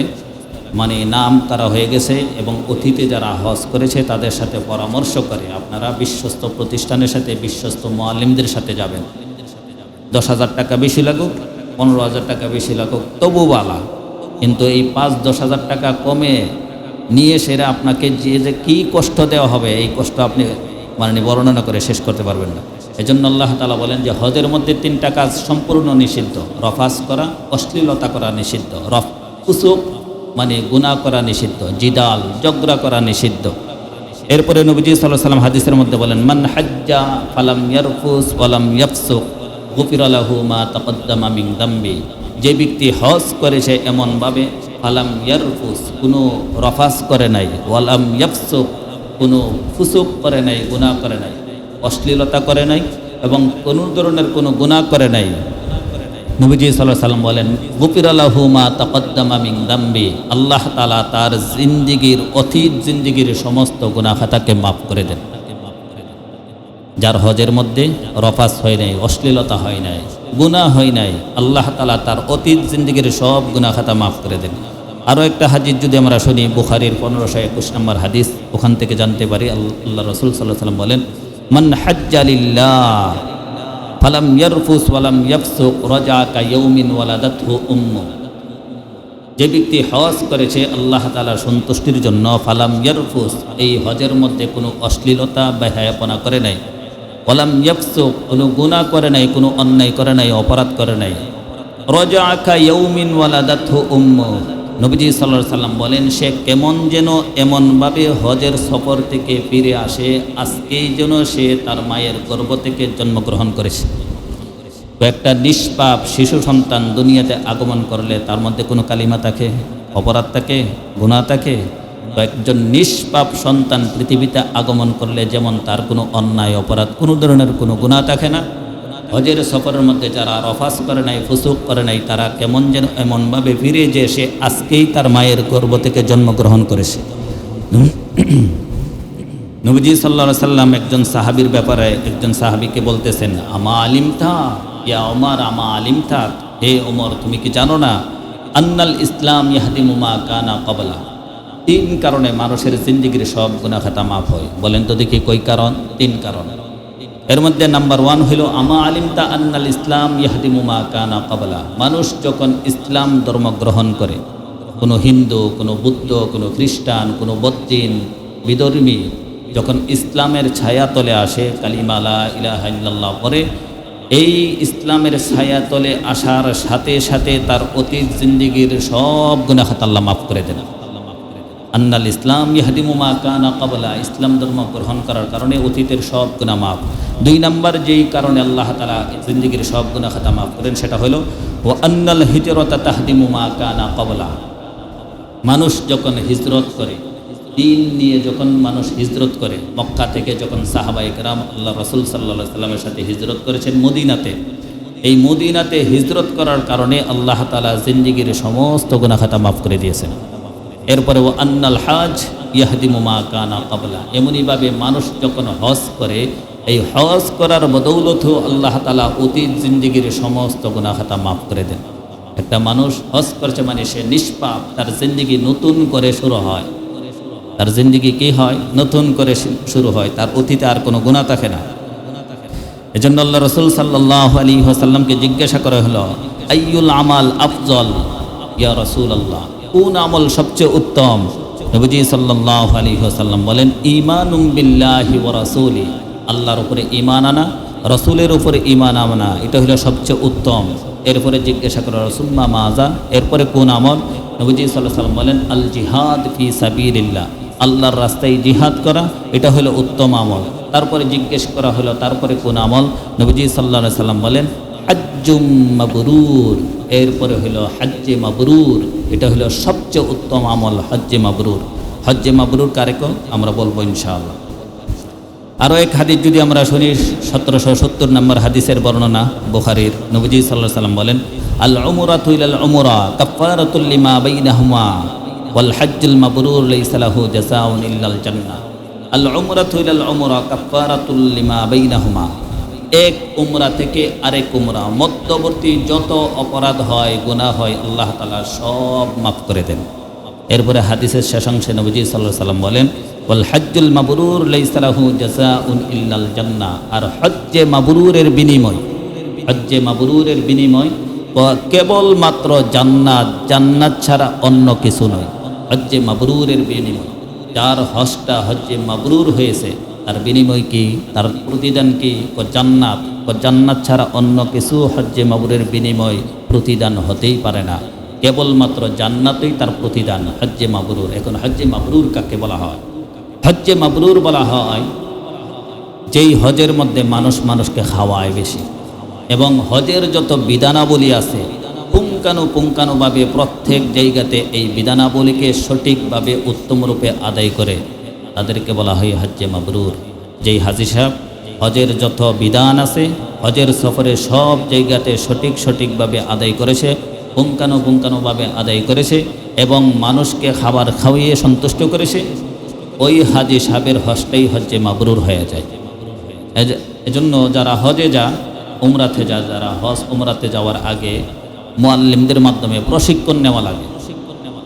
মানে নাম তারা হয়ে গেছে, এবং অতীতে যারা হজ করেছে তাদের সাথে পরামর্শ করে আপনারা বিশ্বস্ত প্রতিষ্ঠানের সাথে, বিশ্বস্ত মুআল্লিমদের সাথে যাবেন। 10,000 টাকা বেশি লাগুক, 15,000 টাকা বেশি লাগুক, তবু বালা। কিন্তু এই 5-10 হাজার টাকা কমে নিয়ে সেরা আপনাকে যে কী কষ্ট দেওয়া হবে, এই কষ্ট আপনি মানে বর্ণনা করে শেষ করতে পারবেন না। এজন্য আল্লাহ তাআলা বলেন যে হজের মধ্যে 3টা কাজ সম্পূর্ণ নিষিদ্ধ। রফাস করা, অশ্লীলতা করা নিষিদ্ধ, ফুসুক মানে গুনাহ করা নিষিদ্ধ, জিদাল ঝগড়া করা নিষিদ্ধ। এরপরে নবীজি সাল্লাল্লাহু আলাইহি ওয়াসাল্লাম হাদিসের মধ্যে বলেন, মান হাজ্জা ফালাম ইয়ারফুস ওয়ালাম ইয়াফসুক গুফিরা লাহু মা তাকদ্দামা মিন যামবি। যে ব্যক্তি হজ করেছে এমনভাবে, ফালাম ইয়ারফুস কোনো রফাস করে নাই, ওয়ালাম ইয়াফসুক কোনো ফুসুক করে নাই, গুনাহ করে নাই, অশ্লীলতা করে নাই, এবং কোনো ধরনের কোনো গুনাহ করে নাই, নবীজি সাল্লাল্লাহু আলাইহি সাল্লাম বলেন, গুফিরা লাহু মা তাকদ্দামা মিন দামবি, আল্লাহ তাআলা তার জিন্দেগীর অতীত জিন্দেগীর সমস্ত গুনাহ খাতাকে মাফ করে দেন। যার হজের মধ্যে রফাস হয় নাই, অশ্লীলতা হয় নাই, গুনাহ হয় নাই, আল্লাহ তাআলা তার অতীত জিন্দেগীর সব গুনাহ খাতা মাফ করে দেন। আরও একটা হাদিস যদি আমরা শুনি, বুখারীর 1521 নম্বর হাদিস, ওখান থেকে জানতে পারি আল্লাহ রাসূল সাল্লাল্লাহু আলাইহি ওয়াসাল্লাম বলেন, মান হাজ্জা লিল্লাহ ফালাম ইয়ারফুস ওয়ালাম ইয়াফসুক রাজা কা ইয়াউমিন ওয়ালাদাতহু উম্মু। যে ব্যক্তি হজ করেছে আল্লাহ তাআলার সন্তুষ্টির জন্য, ফালাম ইয়ারফুস, এই হজের মধ্যে কোনো অশ্লীলতা বা হেয়াপনা করে নাই, ওয়ালাম ইয়াফসুক, কোনো গুনাহ করে নাই, কোনো অন্যায় করে নাই, অপরাধ করে নাই, রাজা কা ইয়াউমিন ওয়ালাদাতহু উম্মু, নবীজি সাল্লাল্লাহু আলাইহি সাল্লাম বলেন, সে কেমন যেন এমনভাবে হজের সফর থেকে ফিরে আসে আজকেই যেন সে তার মায়ের গর্ভ থেকে জন্মগ্রহণ করেছে। তো একটা নিষ্পাপ শিশু সন্তান দুনিয়াতে আগমন করলে তার মধ্যে কোনো কালিমা থাকে, অপরাধ থাকে, গুনাহ থাকে? তো একজন নিষ্পাপ সন্তান পৃথিবীতে আগমন করলে যেমন তার কোনো অন্যায়, অপরাধ, কোনো ধরনের কোনো গুনাহ থাকে না, হজের সফরের মধ্যে যারা রফাস করে নাই, ফুসুক করে নাই, তারা কেমন যেন এমনভাবে ফিরে যে সে আজকেই তার মায়ের গর্ভ থেকে জন্মগ্রহণ করেছে। নবীজি সাল্লাল্লাহু আলাইহি সাল্লাম একজন সাহাবীর ব্যাপারে একজন সাহাবীকে বলতেছেন, আমা আলিমতা ইয়া ওমর, আমা আলিমতা, হে ওমর তুমি কি জানো না, আন্নাল ইসলাম ইয়াহদিমু মা কানা ক্বাবলা, 3 কারণে মানুষের জিন্দেগির সব গুনাহ খাতা মাফ হয়। বলেন তো দেখি কই কারণ? 3 কারণ। এর মধ্যে নাম্বার 1 হইল আমা আলিমতা আন্নাল ইসলাম ইয়াহদিমু মা কানা ক্বাবলা। মানুষ যখন ইসলাম ধর্ম গ্রহণ করে, কোনো হিন্দু, কোনো বুদ্ধ, কোনো খ্রিস্টান, কোনো বদ্দিন, বিধর্মী যখন ইসলামের ছায়া তলে আসে, কালিমা লা ইলাহা ইল্লাল্লাহ পড়ে, এই ইসলামের ছায়া তলে আসার সাথে সাথে তার অতীত জিন্দেগির সব গুনাহ খাতা আল্লাহ মাফ করে দেন। আন্নাল ইসলাম ইয়াহদিমু মা কানা ক্বাবলা, ইসলাম ধর্ম গ্রহণ করার কারণে অতীতের সব গুনাহ মাফ। 2 নম্বর যেই কারণে আল্লাহ তাআলা জিন্দেগির সব গুনাহ খাতা মাফ করেন সেটা হলো ওয়া আন্নাল হিজরাতা তাহদিমু মা কানা ক্বাবলা। মানুষ যখন হিজরত করে, দিন নিয়ে যখন মানুষ হিজরত করে, মক্কা থেকে যখন সাহাবায়ে কেরাম আল্লাহ রাসূল সাল্লাল্লাহু আলাইহি সাল্লামের সাথে হিজরত করেছেন মদিনাতে, এই মদিনাতে হিজরত করার কারণে আল্লাহ তাআলা জিন্দেগির সমস্ত গুনাহ খাতা মাফ করে দিয়েছেন। এরপরে ও আন্নাল হাজ ইয়াহদিমু মা কানা ক্বাবলা, এমনিভাবে মানুষ যখন হজ করে, এই হজ করার বদৌলতেও আল্লাহ তাআলা অতীত জিন্দেগির সমস্ত গুনাহ খাতা মাফ করে দেন। একটা মানুষ হজ করছে মানে সে নিষ্পাপ, তার জিন্দেগি নতুন করে শুরু হয়, তার জিন্দেগি কি হয়? নতুন করে শুরু হয়, তার অতীতে আর কোনো গুনাহ থাকে না। এজন্য আল্লাহ রাসূল সাল্লাল্লাহু আলাইহি ওয়াসাল্লামকে জিজ্ঞাসা করা হলো, আইয়ুল আমাল আফজল ইয়া রাসূলুল্লাহ, কোন আমল সবচেয়ে উত্তম? নবীজি সাল্লাল্লাহু আলাইহি ওয়াসাল্লাম বলেন, ঈমানুম বিল্লাহি ওয়া রাসূলি, আল্লাহর উপরে ঈমান আনা, রাসূলের উপরে ঈমান আনা, এটা হলো সবচেয়ে উত্তম। এরপরে জিজ্ঞাসা করা, সুম্মা মাজা, এরপরে কোন আমল? নবীজি সাল্লাল্লাহু আলাইহি ওয়াসাল্লাম বলেন, আল জিহাদ ফি সাবিলিল্লাহ, আল্লাহর রাস্তায় জিহাদ করা, এটা হলো উত্তম আমল। তারপরে জিজ্ঞেস করা হলো তারপরে কোন আমল? নবীজি সাল্লাল্লাহু আলাইহি ওয়াসাল্লাম বলেন, হাজ্জুম মাবরুর, এরপরে হলো হজ্জে মাবরুর, এটা হলো সবচেয়ে উত্তম আমল, হজ্জে মাবরুর। হজ্জে মাবরুর কারেক আমরা বলবো ইনশাআল্লাহ। আরও এক হাদিস যদি আমরা শুনি, 1770 নম্বর হাদিসের বর্ণনা বুখারীর, নবীজি সাল্লাল্লাহু আলাইহি ওয়াসাল্লাম বলেন, আল উমরাতু ইলাল উমরা কাফারাতুল লিমা বাইনাহুমা ওয়াল হজ্জুল মাবরুর লাইসা লাহু জাযাউন ইল্লাল জান্নাহ। আল উমরাতু ইলাল উমরা কাফারাতুল লিমা বাইনাহুমা, এক উমরা থেকে আরেক উমরা মধ্যবর্তী যত অপরাধ হয়, গুনাহ হয়, আল্লাহ তাআলা সব মাফ করে দেন। এরপরে হাদিসের শেষাংশে নবীজি সাল্লাল্লাহু আলাইহি ওয়াসাল্লাম বলেন, ওয়াল হজ্জুল মাবরুর লাইসা লাহু জাযাউন ইল্লাল জান্নাহ, আর হজ্জে মাবরুরের বিনিময়, হজ্জে মাবরুরের বিনিময় কেবলমাত্র জান্নাত, জান্নাত ছাড়া অন্য কিছু নয়। হজ্জে মাবরুরের বিনিময়, যার হজটা হজ্জে মাবরুর হয়েছে তার বিনিময় কি, তার প্রতিদান কি? জান্নাত। জান্নাত ছাড়া অন্য কিছু হজ্জে মাবরুরের বিনিময় প্রতিদান হতেই পারে না, কেবলমাত্র জান্নাতই তার প্রতিদান, হজ্জে মাবরুর। এখন হজ্জে মাবরুর কাকে বলা হয়? হজ্জে মাবরুর বলা হয় যেই হজের মধ্যে মানুষ মানুষকে খাওয়ায় বেশি, এবং হজের যত বিধানাবলী আছে পুঙ্খানুপুঙ্খানুভাবে প্রত্যেক জায়গাতে এই বিধানাবলীকে সঠিকভাবে উত্তম রূপে আদায় করে, তাদেরকে বলা হয় হজ্জে মাবরুর। যেই হাজী সাহেব হজের যত বিধান আছে হজের সফরে সব জায়গাতে সঠিকভাবে আদায় করেছে, পুঙ্খানুপুঙ্খানুভাবে আদায় করেছে এবং মানুষকে খাবার খাওয়িয়ে সন্তুষ্ট করেছে, ওই হাজি সাহেবের হজটাই হজ্জে মাবরুর হয়ে যায়। এজন্য যারা হজে উমরাতে যারা হজ উমরাতে যাওয়ার আগে মুআল্লিমদের মাধ্যমে প্রশিক্ষণ নেওয়া লাগে।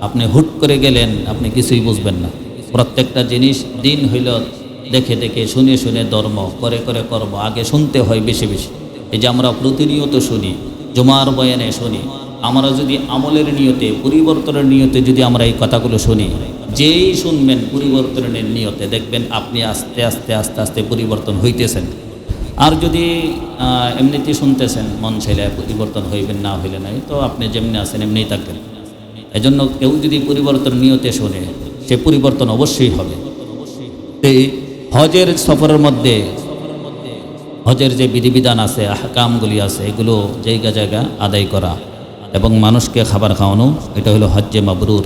আপনি হুট করে গেলেন, আপনি কিছুই বুঝবেন না। প্রত্যেকটা জিনিস দিন হইল দেখে দেখে শুনে শুনে ধর্ম করে করে করব, আগে শুনতে হয় বেশি বেশি। এই যে আমরা প্রতিনিয়ত শুনি, জুমার বয়ানে শুনি, আমরা যদি আমলের নিয়তে পরিবর্তনের নিয়তে যদি আমরা এই কথাগুলো শুনি, যেই শুনবেন পরিবর্তনের নিয়তে দেখবেন আপনি আস্তে আস্তে আস্তে আস্তে পরিবর্তন হইতেছেন। আর যদি এমনিতে শুনতেছেন, মন চাইলে পরিবর্তন হইবেন, না হইলে নাই, তো আপনি যেমনি আছেন এমনিই থাকবেন। এজন্য কেউ যদি পরিবর্তন নিয়তে শোনে, সে পরিবর্তন অবশ্যই হবে। এই হজের সফরের মধ্যে হজের যে বিধিবিধান আছে, আহকামগুলি আছে, এগুলো জায়গা জায়গা আদায় করা এবং মানুষকে খাবার খাওয়ানো, এটা হলো হজ্জে মাবরুর।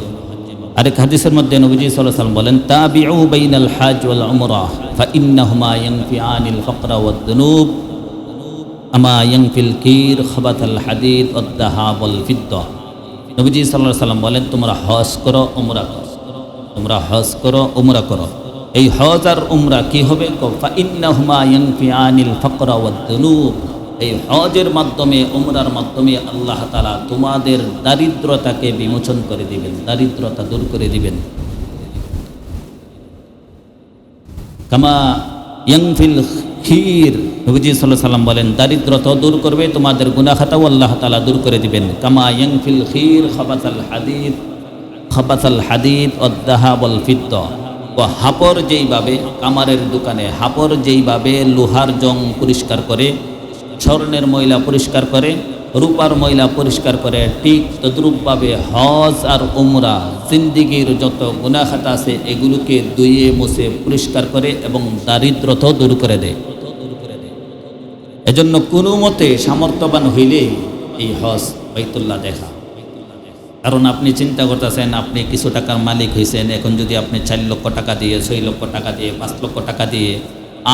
আরেক হাদিসের মধ্যে নবীজি সাল্লাল্লাহু আলাইহি ওয়াসাল্লাম বলেন, তাবিউ বাইনাল হজ ওয়াল উমরাহ ফাইন্নাহুমা ইয়ানফিআনিল ফাকরা ওয়াদ দুনুব আমা ইয়ানফিল কির খাবাতাল হাদিদ ওয়াদ দাহাব ওয়াল ফিদ্দা। নবীজি সাল্লাল্লাহু আলাইহি ওয়াসাল্লাম বলেন, তোমরা হজ করো, উমরা করো, তোমরা হজ করো, উমরা করো। এই হজ আর উমরা কি হবে? ফাইন্নাহুমা ইয়ানফিআনিল ফাকরা ওয়াদ দুনুব। এই হজের মাধ্যমে, উমরার মাধ্যমে আল্লাহ তাআলা তোমাদের দারিদ্রতাকে বিমোচন করে দিবেন, দারিদ্রতা দূর করে দিবেন। কামা ইয়ানফিল খির, নবীজি সাল্লাল্লাহু আলাইহি ওয়াসাল্লাম বলেন, দারিদ্রতা দূর করবে, তোমাদের গুনাহ খাতাও আল্লাহ তাআলা দূর করে দিবেন। কামা ইয়ানফিল খির খাবাতাল হাদিদ ওয়াদ দাহাব ওয়াল ফিদ্দা। ও হাপর যেইভাবে কামারের দোকানে হাপর যেইভাবে লোহার জং পরিষ্কার করে, স্বর্ণের ময়লা পরিষ্কার করে, রূপার ময়লা পরিষ্কার করে, ঠিক তদ্রূপভাবে হজ আর উমরা জিন্দিগির যত গুনাহ খাতা আছে এগুলোকে ধুয়ে মুছে পরিষ্কার করে এবং দারিদ্রতাও দূর করে দেয়। এজন্য কোনো মতে সামর্থ্যবান হইলেই এই হজ বাইতুল্লাহ দেখা। কারণ আপনি চিন্তা করতেছেন, আপনি কিছু টাকার মালিক হয়েছেন, এখন যদি আপনি 4 লক্ষ টাকা দিয়ে, 6 লক্ষ টাকা দিয়ে, 5 লক্ষ টাকা দিয়ে,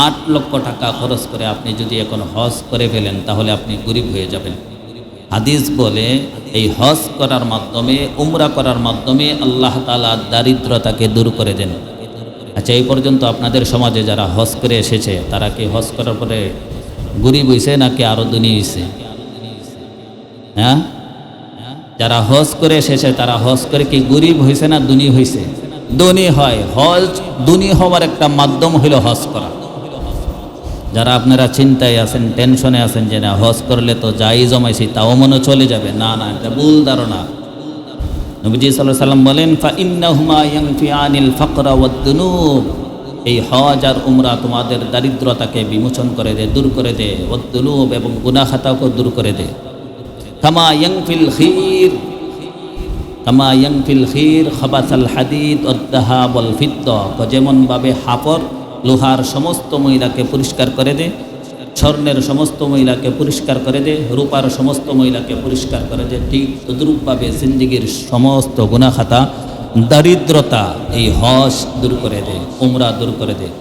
8 লক্ষ টাকা খরচ করে আপনি যদি এখন হজ করে ফেলেন, তাহলে আপনি গরিব হয়ে যাবেন। হাদিস বলে এই হজ করার মাধ্যমে, উমরা করার মাধ্যমে আল্লাহ তাআলা দারিদ্রতাকে দূর করে দেন। আচ্ছা, এই পর্যন্ত আপনাদের সমাজে যারা হজ করে এসেছে, তারা কি হজ করার পরে গরিব হয়েছে নাকি আরো ধনী হয়েছে? হ্যাঁ, যারা হজ করে এসেছে তারা হজ করে কি গরিব হয়েছে না ধনী হয়েছে? ধনী হয়। হজ ধনী হওয়ার একটা মাধ্যম হইল হজ করা। যারা আপনারা চিন্তায় আছেন, টেনশনে আছেন যে না হজ করলে তো যাই জমাইছি তাও মনে চলে যাবে, না না, এটা ভুল ধারণা। নবীজি সাল্লাল্লাহু আলাইহি ওয়াসাল্লাম বলেন, ফাইন্নাহুমা ইয়ানফিআনিল ফাকরা ওয়াদ দুনুব। এই হজ আর উমরা তোমাদের দারিদ্রতাকে বিমোচন করে দেয়, দূর করে দেয়, ওয়াদ দুনুব, এবং গুনাহ খাতাকে দূর করে দেয়। কামা ইয়ানফিল খির খাবাতাল হাদিদ ওয়াদ দাহাব ওয়াল ফিদ্দা। যেমনভাবে হাপর লোহার সমস্ত ময়লাকে পরিষ্কার করে দেয়, স্বর্ণের সমস্ত ময়লাকে পরিষ্কার করে দেয়, রূপার সমস্ত ময়লাকে পরিষ্কার করে দেয়, ঠিক তদ্রূপভাবে জিন্দেগির সমস্ত গুনাহ খাতা, দারিদ্রতা এই হজ দূর করে দেয়, উমরা দূর করে দেয়।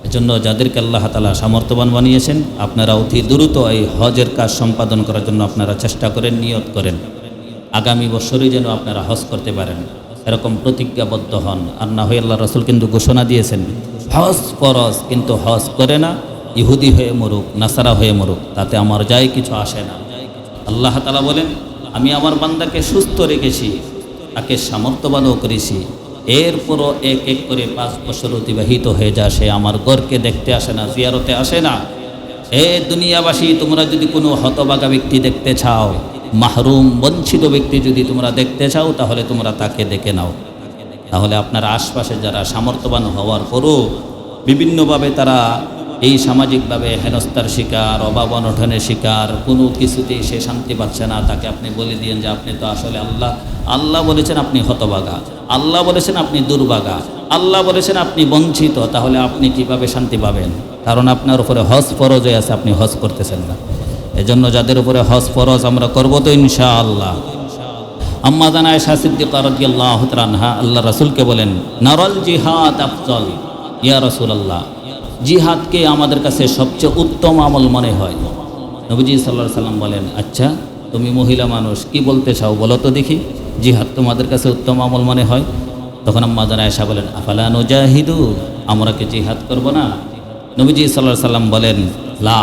এজন্য যাদেরকে আল্লাহ তাআলা সামর্থ্যবান বানিয়েছেন, আপনারা অতি দ্রুত এই হজের কাজ সম্পাদন করার জন্য আপনারা চেষ্টা করেন, নিয়ত করেন, আগামী বছরই যেন আপনারা হজ করতে পারেন, এরকম প্রতিজ্ঞাবদ্ধ হন। আর না হয়ে আল্লাহ রাসূল কিন্তু ঘোষণা দিয়েছেন, হজ ফরজ, কিন্তু হজ করে না, ইহুদি হয়ে মরুক, নাসারা হয়ে মরুক, তাতে আমার যায় কিছু আসে না। আল্লাহ তাআলা বলেন, আমি আমার বান্দাকে সুস্থ রেখেছি, তাকে সামর্থ্যবানও করেছি, এরপরও এক এক করে 5 বছর অতিবাহিত হয়ে যায়, সে আমার ঘরকে দেখতে আসে না, জিয়ারতে আসে না। এ দুনিয়াবাসী, তোমরা যদি কোনো হতভাগা ব্যক্তি দেখতে চাও, মাহরুম বঞ্চিত ব্যক্তি যদি তোমরা দেখতে চাও, তাহলে তোমরা তাকে দেখে নাও। তাহলে আপনার আশপাশে যারা সামর্থ্যবান হওয়ার পরও বিভিন্নভাবে তারা এই সামাজিকভাবে হেনস্থার শিকার, অভাব অনটনের শিকার, কোনো কিছুতেই সে শান্তি পাচ্ছে না, তাকে আপনি বলে দিয়েন যে আপনি তো আসলে আল্লাহ বলেছেন আপনি হতভাগা, আল্লাহ বলেছেন আপনি দুর্ভাগা, আল্লাহ বলেছেন আপনি বঞ্চিত, তাহলে আপনি কিভাবে শান্তি পাবেন? কারণ আপনার উপরে হজ ফরজ হয়ে আছে, আপনি হজ করতেছেন না। এজন্য যাদের উপরে হজ ফরজ আমরা করবো তো ইনশাআল্লাহ। আম্মা জান আয়েশা সিদ্দিকা রাদিয়াল্লাহু তাআলা আনহা আল্লাহ রাসূলকে বলেন, নারাল জিহাদ আফজল ইয়া রাসূলুল্লাহ, জিহাদকে আমাদের কাছে সবচেয়ে উত্তম আমল মনে হয়। নবীজি সাল্লাল্লাহু আলাইহি সাল্লাম বলেন, আচ্ছা তুমি মহিলা মানুষ কি বলতে চাও বলো তো দেখি, জিহাদ তোমাদের কাছে উত্তম আমল মনে হয়? তখন আম্মা জান আয়েশা বলেন, আফালা নুজাহিদু, আমরা কি জিহাদ করব না? নবীজি সাল্লাল্লাহু আলাইহি সাল্লাম বলেন, লা,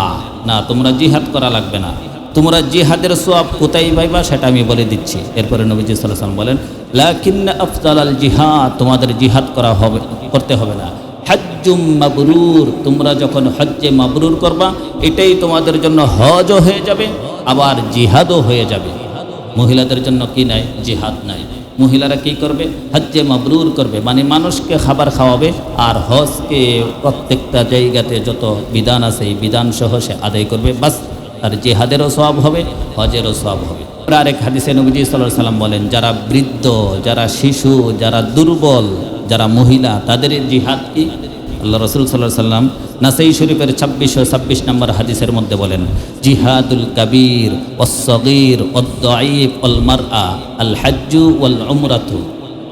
না তোমরা জিহাদ করা লাগবে না, তোমরা জিহাদের সওয়াব কোথায় পাইবা সেটা আমি বলে দিচ্ছি। এরপরে নবীজি সাল্লাল্লাহু আলাইহি সাল্লাম বলেন, লাকিন্না আফদালাল জিহাদ, তোমাদের জিহাদ করতে হবে না, হজ্জুম মাবরুর, তোমরা যখন হজ্জে মাবরুর করবা এটাই তোমাদের জন্য হজও হয়ে যাবে আবার জিহাদও হয়ে যাবে। মহিলাদের জন্য কি নাই? জিহাদ নাই। মহিলারা কি করবে? হজ্জে মাবরুর করবে, মানে মানুষকে খাবার খাওয়াবে আর হজকে প্রত্যেকটা জায়গাতে যত বিধান আছে এই বিধান সহ সে আদায় করবে, বাস তার জিহাদেরও সওয়াব হবে, হজেরও সওয়াব হবে। আরেক হাদিসে নবীজি সাল্লাল্লাহু আলাইহি সাল্লাম বলেন, যারা বৃদ্ধ, যারা শিশু, যারা দুর্বল, যারা মহিলা, তাদের জিহাদ কি? আল্লাহ রাসূল সাল্লাল্লাহু আলাইহি সাল্লাম নাসাই শরীফের 2626 নম্বর হাদিসের মধ্যে বলেন, জিহাদুল কাবীর ওয়াস সগীর ওয়াদ দাঈফ ওয়াল মারআ আল হজ্জু ওয়াল উমরাতু।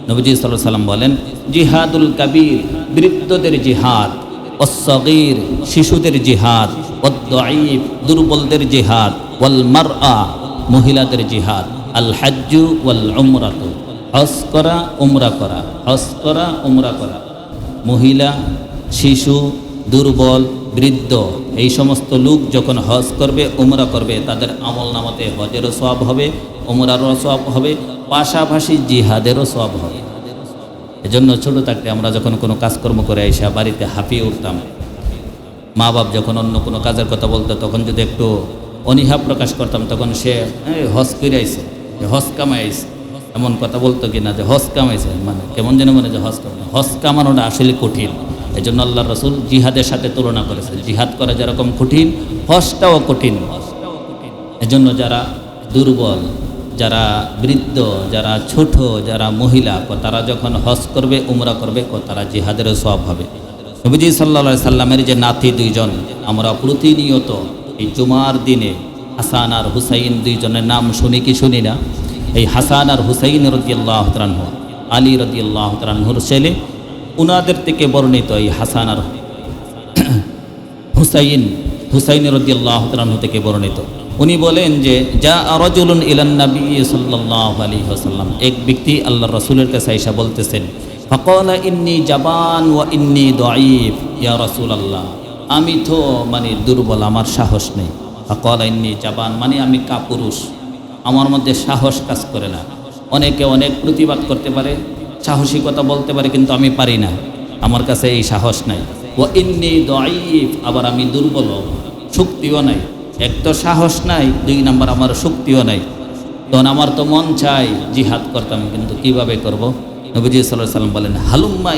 নবীজি সাল্লাল্লাহু আলাইহি সাল্লাম বলেন, জিহাদুল কাবীর, বৃদ্ধদের জিহাদ, ওয়াস সগীর, শিশুদের জিহাদ, ওয়াদ দাঈফ, দুর্বলদের জিহাদ, ওয়াল মারআ, মহিলাদের জিহাদ, আল হজ্জু ওয়াল উমরাতু, হজ করা উমরা করা, হজ করা উমরা করা। মহিলা, শিশু, দুর্বল, বৃদ্ধ এই সমস্ত লোক যখন হজ করবে উমরা করবে তাদের আমল নামাতে হজেরও সওয়াব হবে, উমরারও সওয়াব হবে, পাশাপাশি জিহাদেরও সওয়াব হবে। এজন্য ছোটো থাকতে আমরা যখন কোনো কাজকর্ম করে এসে বাড়িতে হাঁপিয়ে উঠতাম, মা বাপ যখন অন্য কোনো কাজের কথা বলতো তখন যদি একটু অনীহা প্রকাশ করতাম তখন সে হজ করে আইছে, হজ কামাই আইছে, এমন কথা বলতো কিনা যে হজ কামাইছে, মানে কেমন যেন মনে যে হজ কামানো, হজ কামানোটা আসলে কঠিন। এই জন্য আল্লাহ রসুল জিহাদের সাথে তুলনা করেছে, জিহাদ করা যেরকম কঠিন হজটাও কঠিন। এজন্য যারা দুর্বল, যারা বৃদ্ধ, যারা ছোট, যারা মহিলা, তারা যখন হজ করবে উমরা করবে তারা জিহাদেরও সওয়াব হবে। নবীজি সাল্লাল্লাহু আলাইহি সাল্লামের যে নাতি দুইজন, আমরা প্রতিনিয়ত এই জুমার দিনে হাসান আর হুসাইন দুইজনের নাম শুনি কি শুনি না? এই হাসান আর হুসাইন রাদিয়াল্লাহু তাআলা আনহু, আলী রাদিয়াল্লাহু তাআলা আনহুর ছেলে, উনাদের থেকে বর্ণিত এই হাসান আর হুসাইন রাদিয়াল্লাহু তাআলা আনহু থেকে বর্ণিত। উনি বলেন যে যা রাজুলুন ইলান নবী সাল্লাল্লাহু আলাইহি ওয়াসাল্লাম, এক ব্যক্তি আল্লাহর রাসূলের কাছে আইসা বলতেছেন, ফাকালা ইন্নী জাবান ওয়া ইন্নী দাঈফ ইয়া রাসূলুল্লাহ, আমি তো মানে দুর্বল, আমার সাহস নেই। ফাকালা ইন্নী জাবান, মানে আমি কাপুরুষ, আমার মধ্যে সাহস কাজ করে না। অনেকে অনেক প্রতিবাদ করতে পারে, সাহসিকতা বলতে পারে, কিন্তু আমি পারি না, আমার কাছে এই সাহস নাই। ওয়া ইন্নী দাঈফ, আবার আমি দুর্বল, শক্তিও নাই। এক তো সাহস নাই, দুই নাম্বার আমার শক্তিও নাই। তখন আমার তো মন চাই জিহাদ করতাম, কিন্তু কিভাবে করব? নবীজি সাল্লাল্লাহু আলাইহি ওয়াসাল্লাম বলেন, হালুম্মা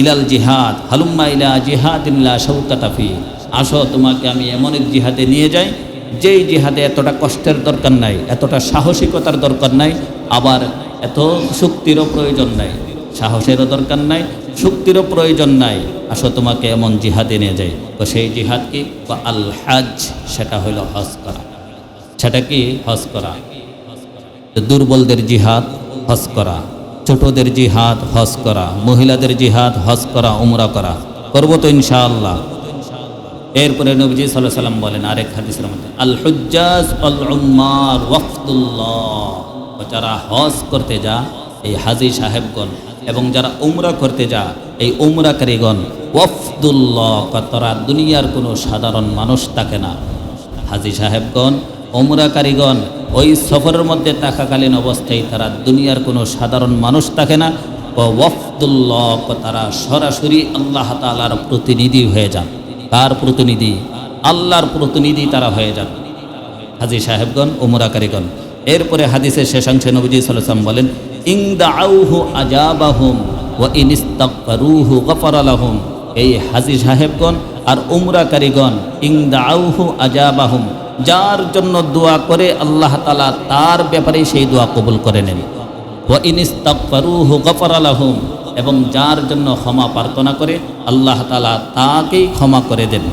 ইলাল জিহাদ, হালুম্মা ইলা জিহাদিন লা শাওকাতা ফি, আসো তোমাকে আমি এমন এক জিহাদে নিয়ে যাই যেই জিহাদে এতটা কষ্টের দরকার নাই, এতটা সাহসিকতার দরকার নাই, আবার এত শক্তিরও প্রয়োজন নাই, সাহসেরও দরকার নাই, শক্তিরও প্রয়োজন নাই, আসো তোমাকে এমন জিহাদে নিয়ে যাই। তো সেই জিহাদ কি? আল হজ, সেটা হইল হজ করা। সেটা কি? হজ করা। দুর্বলদের জিহাদ হজ করা, ছোটদের জিহাদ হজ করা, মহিলাদের জিহাদ হজ করা, উমরা করা, করবো তো ইনশাআল্লাহ। এরপরে নবীজি সাল্লাল্লাহু আলাইহি ওয়াসাল্লাম বলেন আরেক হাদিসের মধ্যে, আল হুজ্জাজ আল উম্মার ওয়াফদুল্লাহ, যারা হজ করতে যা এই হাজী সাহেবগণ এবং যারা উমরা করতে যা এই উমরাকারীগণ, ওয়াফদুল্লাহ, তারা দুনিয়ার কোনো সাধারণ মানুষ থাকে না। হাজী সাহেবগণ, উমরাকারীগণ ওই সফরের মধ্যে থাকাকালীন অবস্থায় তারা দুনিয়ার কোনো সাধারণ মানুষ থাকে না। ওয়াফদুল্লাহ, তারা সরাসরি আল্লাহ তাআলার প্রতিনিধি হয়ে যান। কার প্রতিনিধি? আল্লাহর প্রতিনিধি তারা হয়ে যান হাজী সাহেবগণ, উমরাকারীগণ। এরপরে হাদিসের শেষাংশে নবীজি সাল্লাল্লাহু আলাইহি ওয়াসাল্লাম বলেন, ইন দাউহু আজাবাহুম ওয়া ইন ইস্তাগফারুহু গফারা লাহুম। এই হাজী সাহেবগণ আর উমরাকারীগণ, ইন দাউহু আজাবাহুম, যার জন্য দোয়া করে আল্লাহ তাআলা তার ব্যাপারে সেই দোয়া কবুল করে নেন। ওয়া ইন ইস্তাগফারুহু গফারা লাহুম, এবং যার জন্য ক্ষমা প্রার্থনা করে আল্লাহ তাআলা তাকেই ক্ষমা করে দেন।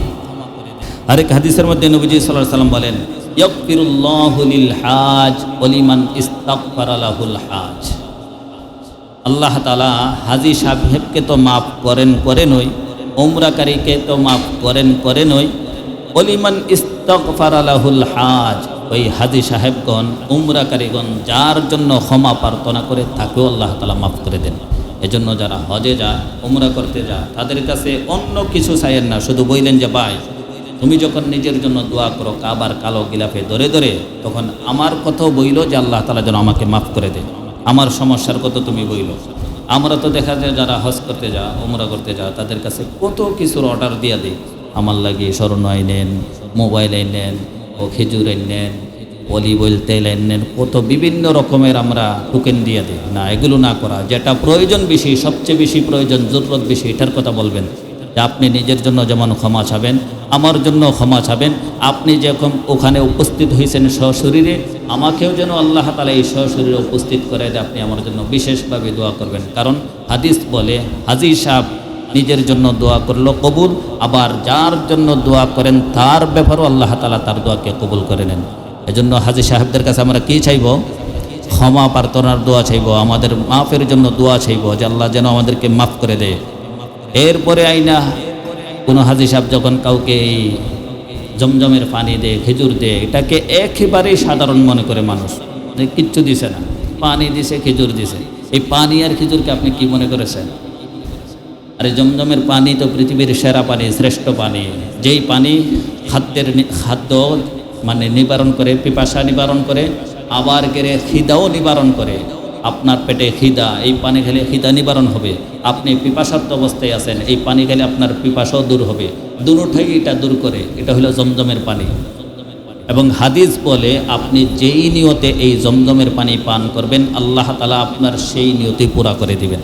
আরেক হাদিসের মধ্যে নবীজি সাল্লাল্লাহু আলাইহি ওয়াসাল্লাম বলেন, ইয়াগফিরুল্লাহু লিল হাজ ওয়া লিমান ইস্তাগফারা লাহুল হাজ। আল্লাহ তাআলা হাজী সাহেবকে তো মাফ করেনই, উমরাকারীকে তো মাফ করেনই, ওলিমান ইস্তাগফারা লাহুল হাজ, ওই হাজী সাহেবগণ উমরাকারীগণ যার জন্য ক্ষমা প্রার্থনা করে তাকেও আল্লাহ তাআলা মাফ করে দেন। এজন্য যারা হজে যায়, উমরা করতে যায়, তাদের কাছে অন্য কিছু চাইয়েন না, শুধু বললেন যে ভাই তুমি যখন নিজের জন্য দোয়া করো কাবার কালো গিলাফে ধরে ধরে, তখন আমার কথাও বইল যে আল্লাহ তাআলা যেন আমাকে মাফ করে দেয়, আমার সমস্যার কথা তুমি বইল। আমরা তো দেখা যায় যারা হজ করতে যা, উমরা করতে যা, তাদের কাছে কত কিছুর অর্ডার দিয়ে দিই, আমার লাগে স্বর্ণ আইনেন, মোবাইল আইনেন, ও খেজুর আইনেন, অলিভ অয়েল তেল আইনেন, কত বিভিন্ন রকমের আমরা টোকেন দিয়ে দিই। না, এগুলো না করা, যেটা প্রয়োজন বেশি, সবচেয়ে বেশি প্রয়োজন, জরুরত বেশি, এটার কথা বলবেন। যে আপনি নিজের জন্য যেমন ক্ষমা চাবেন, আমার জন্য ক্ষমা চাবেন। আপনি যখন ওখানে উপস্থিত হয়েছেন সশরীরে, আমাকেও যেন আল্লাহ তাআলা এই সশরীরে উপস্থিত করে দেয়, আপনি আমার জন্য বিশেষভাবে দোয়া করবেন। কারণ হাদিস বলে হাজী সাহেব নিজের জন্য দোয়া করলো কবুল, আবার যার জন্য দোয়া করেন তার ব্যাপারেও আল্লাহ তাআলা তার দোয়াকে কবুল করে নেন। এজন্য হাজী সাহেবদের কাছে আমরা কি চাইব? ক্ষমা প্রার্থনার দোয়া চাইব, আমাদের মাফের জন্য দোয়া চাইব যে আল্লাহ যেন আমাদেরকে মাফ করে দেয়। এরপরে আইনা কোনো হাজী সাহেব যখন কাউকে এই জমজমের পানি দেয়, খেজুর দেয়, এটাকে একেবারেই সাধারণ মনে করে মানুষ, কিচ্ছু দিছে না, পানি দিছে, খেজুর দিছে। এই পানি আর খেজুরকে আপনি কি মনে করেছেন? আরে জমজমের পানি তো পৃথিবীর সেরা পানি, শ্রেষ্ঠ পানি, যেই পানি খাদ্য মানে নিবারণ করে, পিপাসা নিবারণ করে, আবার কেড়ে খিদাও নিবারণ করে। আপনার পেটে খিদা, এই পানি খেলে খিদা নিবারণ হবে। আপনি পিপাসার্ত অবস্থায় আছেন, এই পানি খেলে আপনার পিপাসাও দূর হবে। দুটোই এটা দূর করে, এটা হলো জমজমের পানি। এবং হাদিস বলে আপনি যেই নিয়তে এই জমজমের পানি পান করবেন, আল্লাহ তাআলা আপনার সেই নিয়তই পুরা করে দিবেন।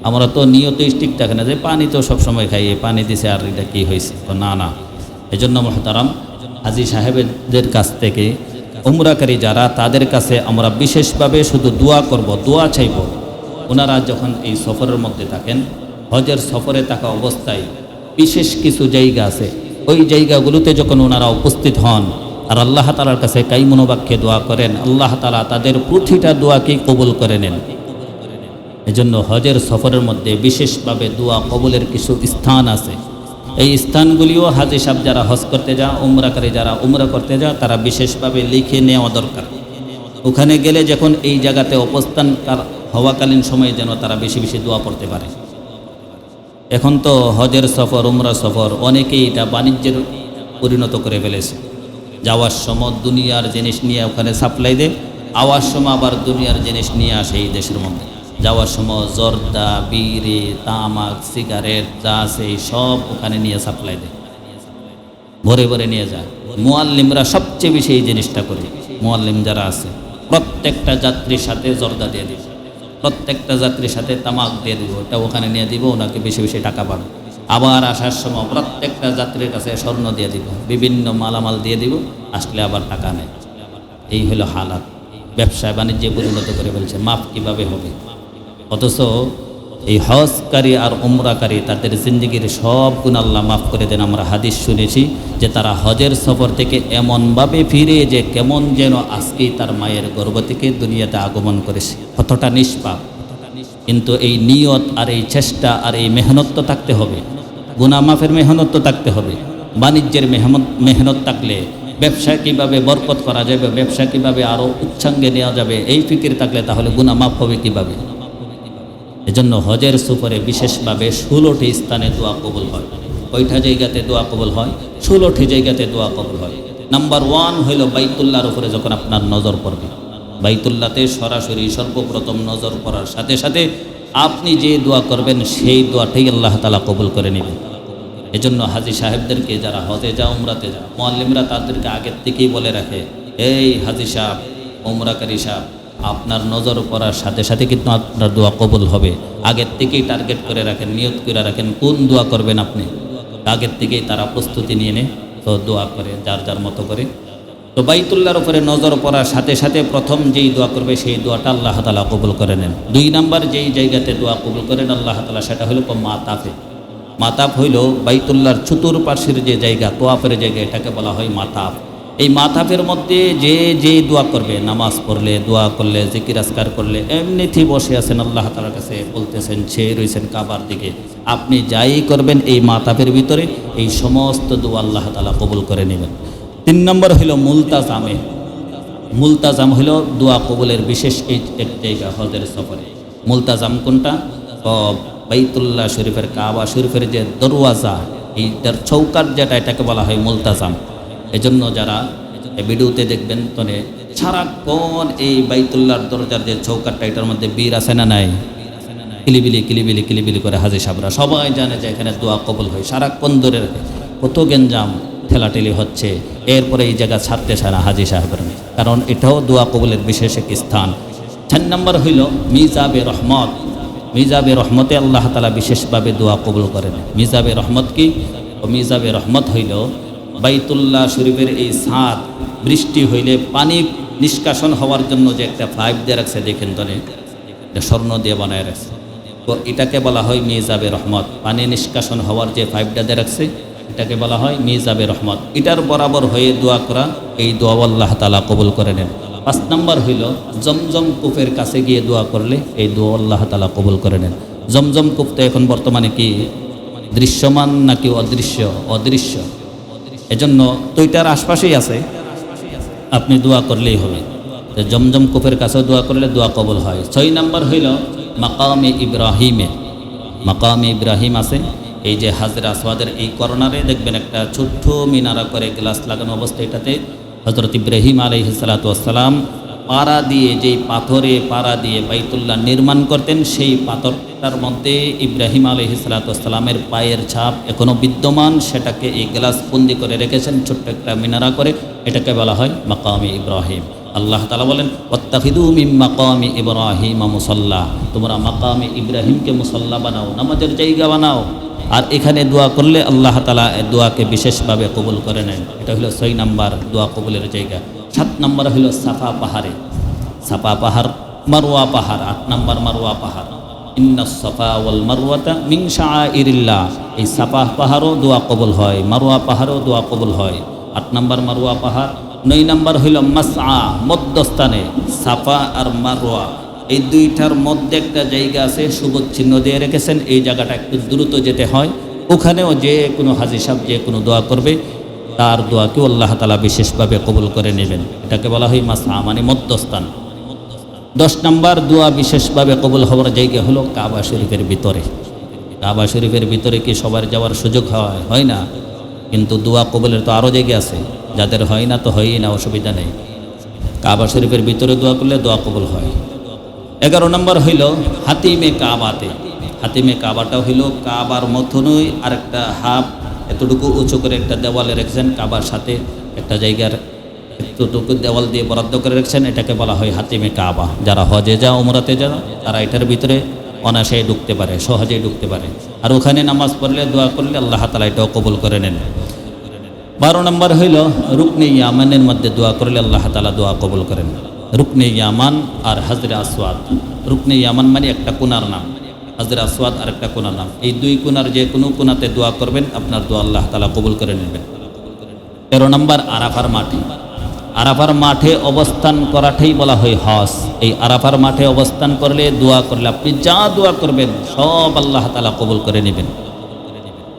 আমরা তো নিয়তই ঠিক থাকে না, যে পানি তো সবসময় খাই, এই পানি দিছে আর এটা কী হয়েছে, তো না না। এজন্য মুহতারাম, হাজী সাহেবদের কাছ থেকে উমরাকারী যারা, তাদের কাছে আমরা বিশেষভাবে শুধু দোয়া করব, দোয়া চাইব। ওনারা যখন এই সফরের মধ্যে থাকেন, হজের সফরে থাকা অবস্থায় বিশেষ কিছু জায়গা আছে, ওই জায়গাগুলোতে যখন ওনারা উপস্থিত হন আর আল্লাহ তাআলার কাছে কাইমনোবাক্যে দোয়া করেন, আল্লাহ তাআলা তাদের প্রতিটা দোয়াকেই কবুল করে নেন। এজন্য হজের সফরের মধ্যে বিশেষভাবে দোয়া কবুলের কিছু স্থান আছে। এই স্থানগুলিও হাজী সাহেব যারা হজ করতে যা, উমরাকারী যারা উমরা করতে যা, তারা বিশেষভাবে লিখে নেওয়া দরকার। ওখানে গেলে যখন এই জায়গাতে অবস্থান হওয়াকালীন সময়ে যেন তারা বেশি বেশি দোয়া পড়তে পারে। এখন তো হজের সফর, উমরা সফর অনেকেই এটা বাণিজ্যের পরিণত করে ফেলেছে। যাওয়ার সময় দুনিয়ার জিনিস নিয়ে ওখানে সাপ্লাই দেয়, আওয়ার সময় আবার দুনিয়ার জিনিস নিয়ে আসে এই দেশের মধ্যে। যাওয়ার সময় জর্দা, বিড়ি, তামাক, সিগারেট যা আছে সব ওখানে নিয়ে সাপ্লাই দেয়, ভরে ভরে নিয়ে যায়। মুআল্লিমরা সবচেয়ে বেশি এই জিনিসটা করে। মুআল্লিম যারা আছে প্রত্যেকটা যাত্রীর সাথে জর্দা দিয়ে দিব, প্রত্যেকটা যাত্রীর সাথে তামাক দিয়ে দিব, ওটা ওখানে নিয়ে দিব, ওনাকে বেশি বেশি টাকা পাবে। আবার আসার সময় প্রত্যেকটা যাত্রীর কাছে স্বর্ণ দিয়ে দিব, বিভিন্ন মালামাল দিয়ে দিব, আসলে আবার টাকা নেই। এই হলো হালাত, ব্যবসায় বাণিজ্যে পরিণত করে ফেলছে। মাফ কিভাবে হবে? অথচ এই হজকারী আর উমরাকারী তাদের জিন্দেগির সব গুনাহ আল্লাহ মাফ করে দেন। আমরা হাদিস শুনেছি যে তারা হজের সফর থেকে এমনভাবে ফিরে যে কেমন যেন আজকেই তার মায়ের গর্ভ থেকে দুনিয়াতে আগমন করেছে, কতটা নিষ্পাপ। কিন্তু এই নিয়ত আর এই চেষ্টা আর এই মেহনত তো থাকতে হবে, গুনাহ মাফের মেহনত তো থাকতে হবে। বাণিজ্যের মেহনত থাকলে, ব্যবসা কীভাবে বরকত করা যাবে, ব্যবসা কীভাবে আরও উচ্ছাঙ্গে নেওয়া যাবে, এই ফিকির থাকলে তাহলে গুনাহ মাফ হবে কীভাবে? এজন্য হজের সফরে বিশেষভাবে 16টি স্থানে দোয়া কবুল হয়। কয়টা জায়গাতে দোয়া কবুল হয়? 16টি জায়গাতে দোয়া কবুল হয়। নাম্বার 1 হইল বাইতুল্লাহর উপরে যখন আপনার নজর পড়বে, বাইতুল্লাহতে সরাসরি সর্বপ্রথম নজর পড়ার সাথে সাথে আপনি যে দোয়া করবেন সেই দোয়াটাই আল্লাহ তাআলা কবুল করে নেবেন। এজন্য হাজী সাহেবদেরকে যারা হজে যা, উমরাতে যা, মুআল্লিমরা তাদেরকে আগের থেকেই বলে রাখে, এই হাজী সাহেব, উমরাকারী সাহেব, আপনার নজর পড়ার সাথে সাথে কিন্তু আপনার দোয়া কবুল হবে। আগের থেকেই টার্গেট করে রাখেন, নিয়ত করে রাখেন কোন দোয়া করবেন আপনি। আগের থেকেই তারা প্রস্তুতি নিয়ে নেয়, তো দোয়া করে যার যার মতো করে। তো বাইতুল্লাহর উপরে নজর পড়ার সাথে সাথে প্রথম যেই দোয়া করবে সেই দোয়াটা আল্লাহ তাআলা কবুল করে নেন। 2 নাম্বার যেই জায়গাতে দোয়া কবুল করেন আল্লাহ তাআলা, সেটা হলো মাতাফে। মাতাফ হইল বাইতুল্লাহর চতুর্পাশের যে জায়গা, তোয়াফের জায়গা, এটাকে বলা হয় মাতাফ। এই মাতাফের মধ্যে যে দোয়া করবে, নামাজ পড়লে, দোয়া করলে, জিকির আজকার করলে, এমনিতেই বসে আছেন আল্লাহ তাআলার কাছে বলতেছেন, চেয়ে রয়েছেন কাবার দিকে, আপনি যাই করবেন এই মাতাফের ভিতরে এই সমস্ত দোয়া আল্লাহ তাআলা কবুল করে নেবেন। 3 নম্বর হলো মুলতাজামে। মুলতাজাম হলো দোয়া কবুলের বিশেষ এক জায়গা হজের সফরে। মুলতাজাম কোনটা? বাইতুল্লাহ শরীফের, কাবা শরীফের যে দরওয়াজা, এইটার চৌকাট যেটা, এটাকে বলা হয় মুলতাজাম। এজন্য যারা ভিডিওতে দেখবেন তনে সারাক্ষণ এই বাইতুল্লাহর দরজার যে চৌকাটটা, এটার মধ্যে বীর আছে না নাই? কিলিবিলি কিলিবিলি কিলিবিলি করে হাজি সাহেবরা সবাই জানে যে এখানে দোয়া কবুল হয়। সারাক্ষণ ধরে রাখে, কত গেঞ্জাম ঠেলাঠেলি হচ্ছে, এরপরে এই জায়গা ছাড়তে চায় না হাজি সাহেবের, কারণ এটাও দোয়া কবুলের বিশেষ এক স্থান। 4 নম্বর হইল মিজাবে রহমত। মিজাবে রহমতে আল্লাহ তাআলা বিশেষভাবে দোয়া কবুল করেন। মিজাবে রহমত কি? মিজাবে রহমত হইল বাইতুল্লাহ শরীফের এই ছাদ বৃষ্টি হইলে পানি নিষ্কাশন হওয়ার জন্য যে একটা পাইপ দিয়ে রাখছে, দেখেন তো, এটা স্বর্ণ দিয়ে বানায় রাখছে, তো এটাকে বলা হয় মিজাবে রহমত। পানি নিষ্কাশন হওয়ার যে পাইপটা দিয়ে রাখছে, এটাকে বলা হয় মিজাবে রহমত। এটার বরাবর হয়ে দোয়া করা, এই দোয়া আল্লাহ তাআলা কবুল করে নেন। 5 নম্বর হইল জমজম কূপের কাছে গিয়ে দোয়া করলে এই দোয়া আল্লাহ তাআলা কবুল করে নেন। জমজম কূপ তো এখন বর্তমানে কি দৃশ্যমান নাকি অদৃশ্য? অদৃশ্য। এজন্য তো এটার আশপাশেই আছে, আপনি দোয়া করলেই হবে। জমজম কূপের কাছেও দোয়া করলে দোয়া কবুল হয়। 6 নম্বর হইল মাকামে ইব্রাহিমে। মাকামে ইব্রাহিম আছে, এই যে হাজরা আসওয়াদের এই কর্নারে দেখবেন একটা ছোট্ট মিনারা করে গ্লাস লাগানো অবস্থায়, এটাতে হযরত ইব্রাহিম আলাইহিস সালাতু ওয়াস সালাম পাড়া দিয়ে, যেই পাথরে পাড়া দিয়ে বাইতুল্লাহ নির্মাণ করতেন, সেই পাথরটার মধ্যে ইব্রাহিম আলাইহিস সালাতু ওয়াস সালামের পায়ের ছাপ এখনও বিদ্যমান। সেটাকে এই গ্লাস বন্দি করে রেখেছেন ছোট্ট একটা মিনারা করে, এটাকে বলা হয় মাকামে ইব্রাহিম। আল্লাহ তাআলা বলেন ওয়াত্তাখিযু মিন মাকামি ইব্রাহিম মুসাল্লা, তোমরা মাকামে ইব্রাহিমকে মুসাল্লা বানাও, নামাজের জায়গা বানাও। আর এখানে দোয়া করলে আল্লাহ তাআলা দোয়াকে বিশেষভাবে কবুল করে নেন। এটা হলো 6 নম্বর দোয়া কবুলের জায়গা। 7 নম্বর হলো সাফা পাহাড়ে। সাফা পাহাড়, মারওয়া পাহাড়। 8 নম্বর মারওয়া পাহাড়। ইন্নাস সাফা ওয়াল মারওয়াতা মিন শাআইরিল্লাহ। এই সাফা পাহাড়ও দোয়া কবুল হয়, মারওয়া পাহাড়ও দোয়া কবুল হয়। 8 নম্বর মারওয়া পাহাড়। 9 নম্বর হইল মাসআ, মধ্যস্থানে সাফা আর মারওয়া এই দুইটার মধ্যে একটা জায়গা আছে, সবুজ চিহ্ন দিয়ে রেখেছেন। এই জায়গাটা একটু দ্রুত যেতে হয়, ওখানেও যে কোনো হাজী সাহেব যে কোনো দোয়া করবে, তার দোয়াকেও আল্লাহ তাআলা বিশেষভাবে কবুল করে নেবেন। এটাকে বলা হয় মাসআ, মানে মধ্যস্থান। 10 নম্বর দোয়া বিশেষভাবে কবুল হওয়ার জায়গা হলো কাবা শরীফের ভিতরে। কাবা শরীফের ভিতরে কি সবার যাওয়ার সুযোগ হয়? হয় না, কিন্তু দোয়া কবুলের তো আরও জায়গা আছে, যাদের হয় না তো হয়ই না, অসুবিধা নেই। কাবা শরীফের ভিতরে দোয়া করলে দোয়া কবুল হয়। 11 নম্বর হইল হাতিমে কাবাতে। হাতিমে কাবাটা হইল কাবার মতনই আরেকটা হাফ এতটুকু উঁচু করে একটা দেওয়ালে রেখেছেন, কাবার সাথে একটা জায়গার এতটুকু দেওয়াল দিয়ে বরাদ্দ করে রেখেছেন, এটাকে বলা হয় হাতিমে কাবা। যারা হজে যা উমরাতে যা, তারা এটার ভিতরে অনায়াসে ঢুকতে পারে, সহজেই ঢুকতে পারে। আর ওখানে নামাজ পড়লে দোয়া করলে আল্লাহ তাআলা এটাও কবুল করে নেন। 12 নম্বর হইল রুকনে ইয়ামানের মধ্যে দোয়া করলে আল্লাহ তাআলা দোয়া কবুল করেন। রুকনে ইয়ামান আর হাজরে আসওয়াদ। রুকনে ইয়ামান মানে একটা কোনার নাম, হাজরে আসওয়াদ আর একটা কোনার নাম। এই 2 কোনার যে কোনো কোনাতে দোয়া করবেন, আপনার দোয়া আল্লাহ তাআলা কবুল করে নেবেন। 13 নম্বর আরাফার মাঠে। আরাফার মাঠে অবস্থান করাটাই বলা হয় হজ। এই আরাফার মাঠে অবস্থান করলে, দোয়া করলে, আপনি যা দোয়া করবেন সব আল্লাহ তাআলা কবুল করে নেবেন।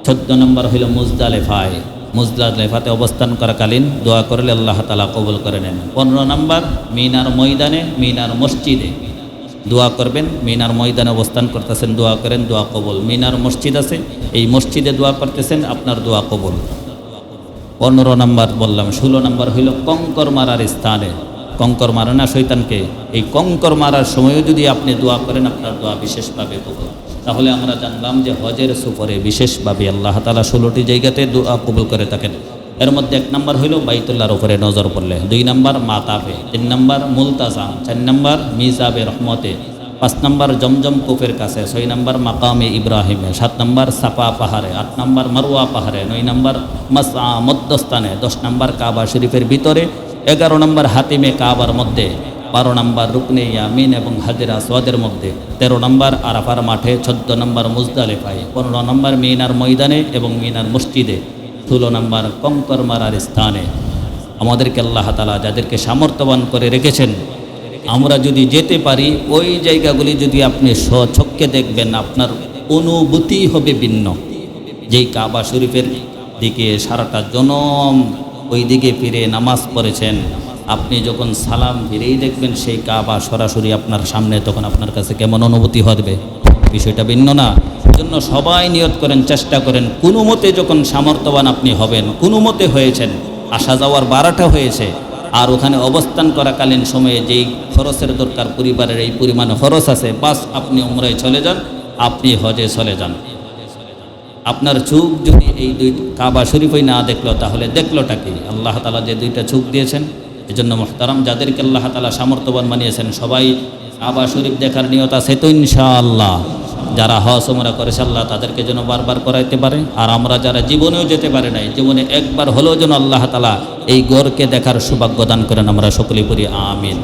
14 নম্বর হইল মুজদালেফায়। মুজদালেফাতে অবস্থান করাকালীন দোয়া করলে আল্লাহ তাআলা কবুল করে নেন। 15 নম্বর মিনার ময়দানে, মিনার মসজিদে দোয়া করবেন। মিনার ময়দানে অবস্থান করতেছেন, দোয়া করেন, দোয়া কবুল। মিনার মসজিদ আছে, এই মসজিদে দোয়া করতেছেন, আপনার দোয়া কবুল। 15 নম্বর বললাম। 16 নম্বর হইল কঙ্কর মারার স্থানে। কঙ্কর মারে না শয়তানকে, এই কঙ্কর মারার সময়ও যদি আপনি দোয়া করেন, আপনার দোয়া বিশেষভাবে কবুল। তাহলে আমরা জানলাম যে হজের সফরে বিশেষভাবে আল্লাহ তাআলা 16টি জায়গাতে দোয়া কবুল করে থাকেন। এর মধ্যে 1 নম্বর হইল বাইতুল্লাহর উপরে নজর পড়লে, 2 নম্বর মাতাফে, 3 নম্বর মুলতাজাম, 4 নম্বর মিজাবে রহমতে, 5 নম্বর জমজম কূপের কাছে, 6 নম্বর মাকামে ইব্রাহিমে, 7 নম্বর সাফা পাহাড়ে, 8 নম্বর মারওয়া পাহাড়ে, 9 নম্বর মাসআ মধ্যস্থানে, 10 নম্বর কাবা শরীফের ভিতরে, 11 নম্বর হাতিমে কাবার মধ্যে, 12 নম্বর রুকনে ইয়ামিন এবং হাজরে আসওয়াদের মধ্যে, 13 নম্বর আরাফার মাঠে, 14 নম্বর মুজদালিফায়, 15 নম্বর মিনার ময়দানে এবং মিনার মসজিদে, 16 নম্বর কঙ্কর মারার স্থানে। আমাদেরকে আল্লাহ তাআলা যাদেরকে সামর্থ্যবান করে রেখেছেন, আমরা যদি যেতে পারি, ওই জায়গাগুলি যদি আপনি স্বচক্ষে দেখবেন, আপনার অনুভূতি হবে ভিন্ন। যেই কাবা শরীফের দিকে সারাটা জনম ওই দিকে ফিরে নামাজ পড়েছেন, আপনি যখন সালাম ফিরেই দেখবেন সেই কাবা সরাসরি আপনার সামনে, তখন আপনার কাছে কেমন অনুভূতি হবে? বিষয়টা ভিন্ন না? জন্য সবাই নিয়ত করেন, চেষ্টা করেন, কোনো মতে যখন সামর্থ্যবান আপনি হবেন, কোনো মতে হয়েছেন, আসা যাওয়ার বাড়াটা হয়েছে, আর ওখানে অবস্থান করাকালীন সময়ে যেই খরচের দরকার, পরিবারের এই পরিমাণে খরচ আছে, বাস আপনি উমরায় চলে যান, আপনি হজে চলে যান। আপনার চোখ যদি এই দুই কাবা শরীফই না দেখলো, তাহলে দেখলোটা কি? আল্লাহ তাআলা যে দুইটা চোখ দিয়েছেন, এজন্য মুহতারাম, যাদেরকে আল্লাহ তাআলা সামর্থ্যবান বানিয়েছেন, সবাই কাবা শরীফ দেখার নিয়ত আছে তো ইনশাআল্লাহ? যারা হজ ওমরা করেছে আল্লাহ তাদেরকে যেন বারবার করাইতে পারে, আর আমরা যারা জীবনেও যেতে পারে নাই, জীবনে একবার হলেও যেন আল্লাহ তাআলা এই গড়কে দেখার সৌভাগ্য দান করেন। আমরা সকলেই পড়ি আমিন।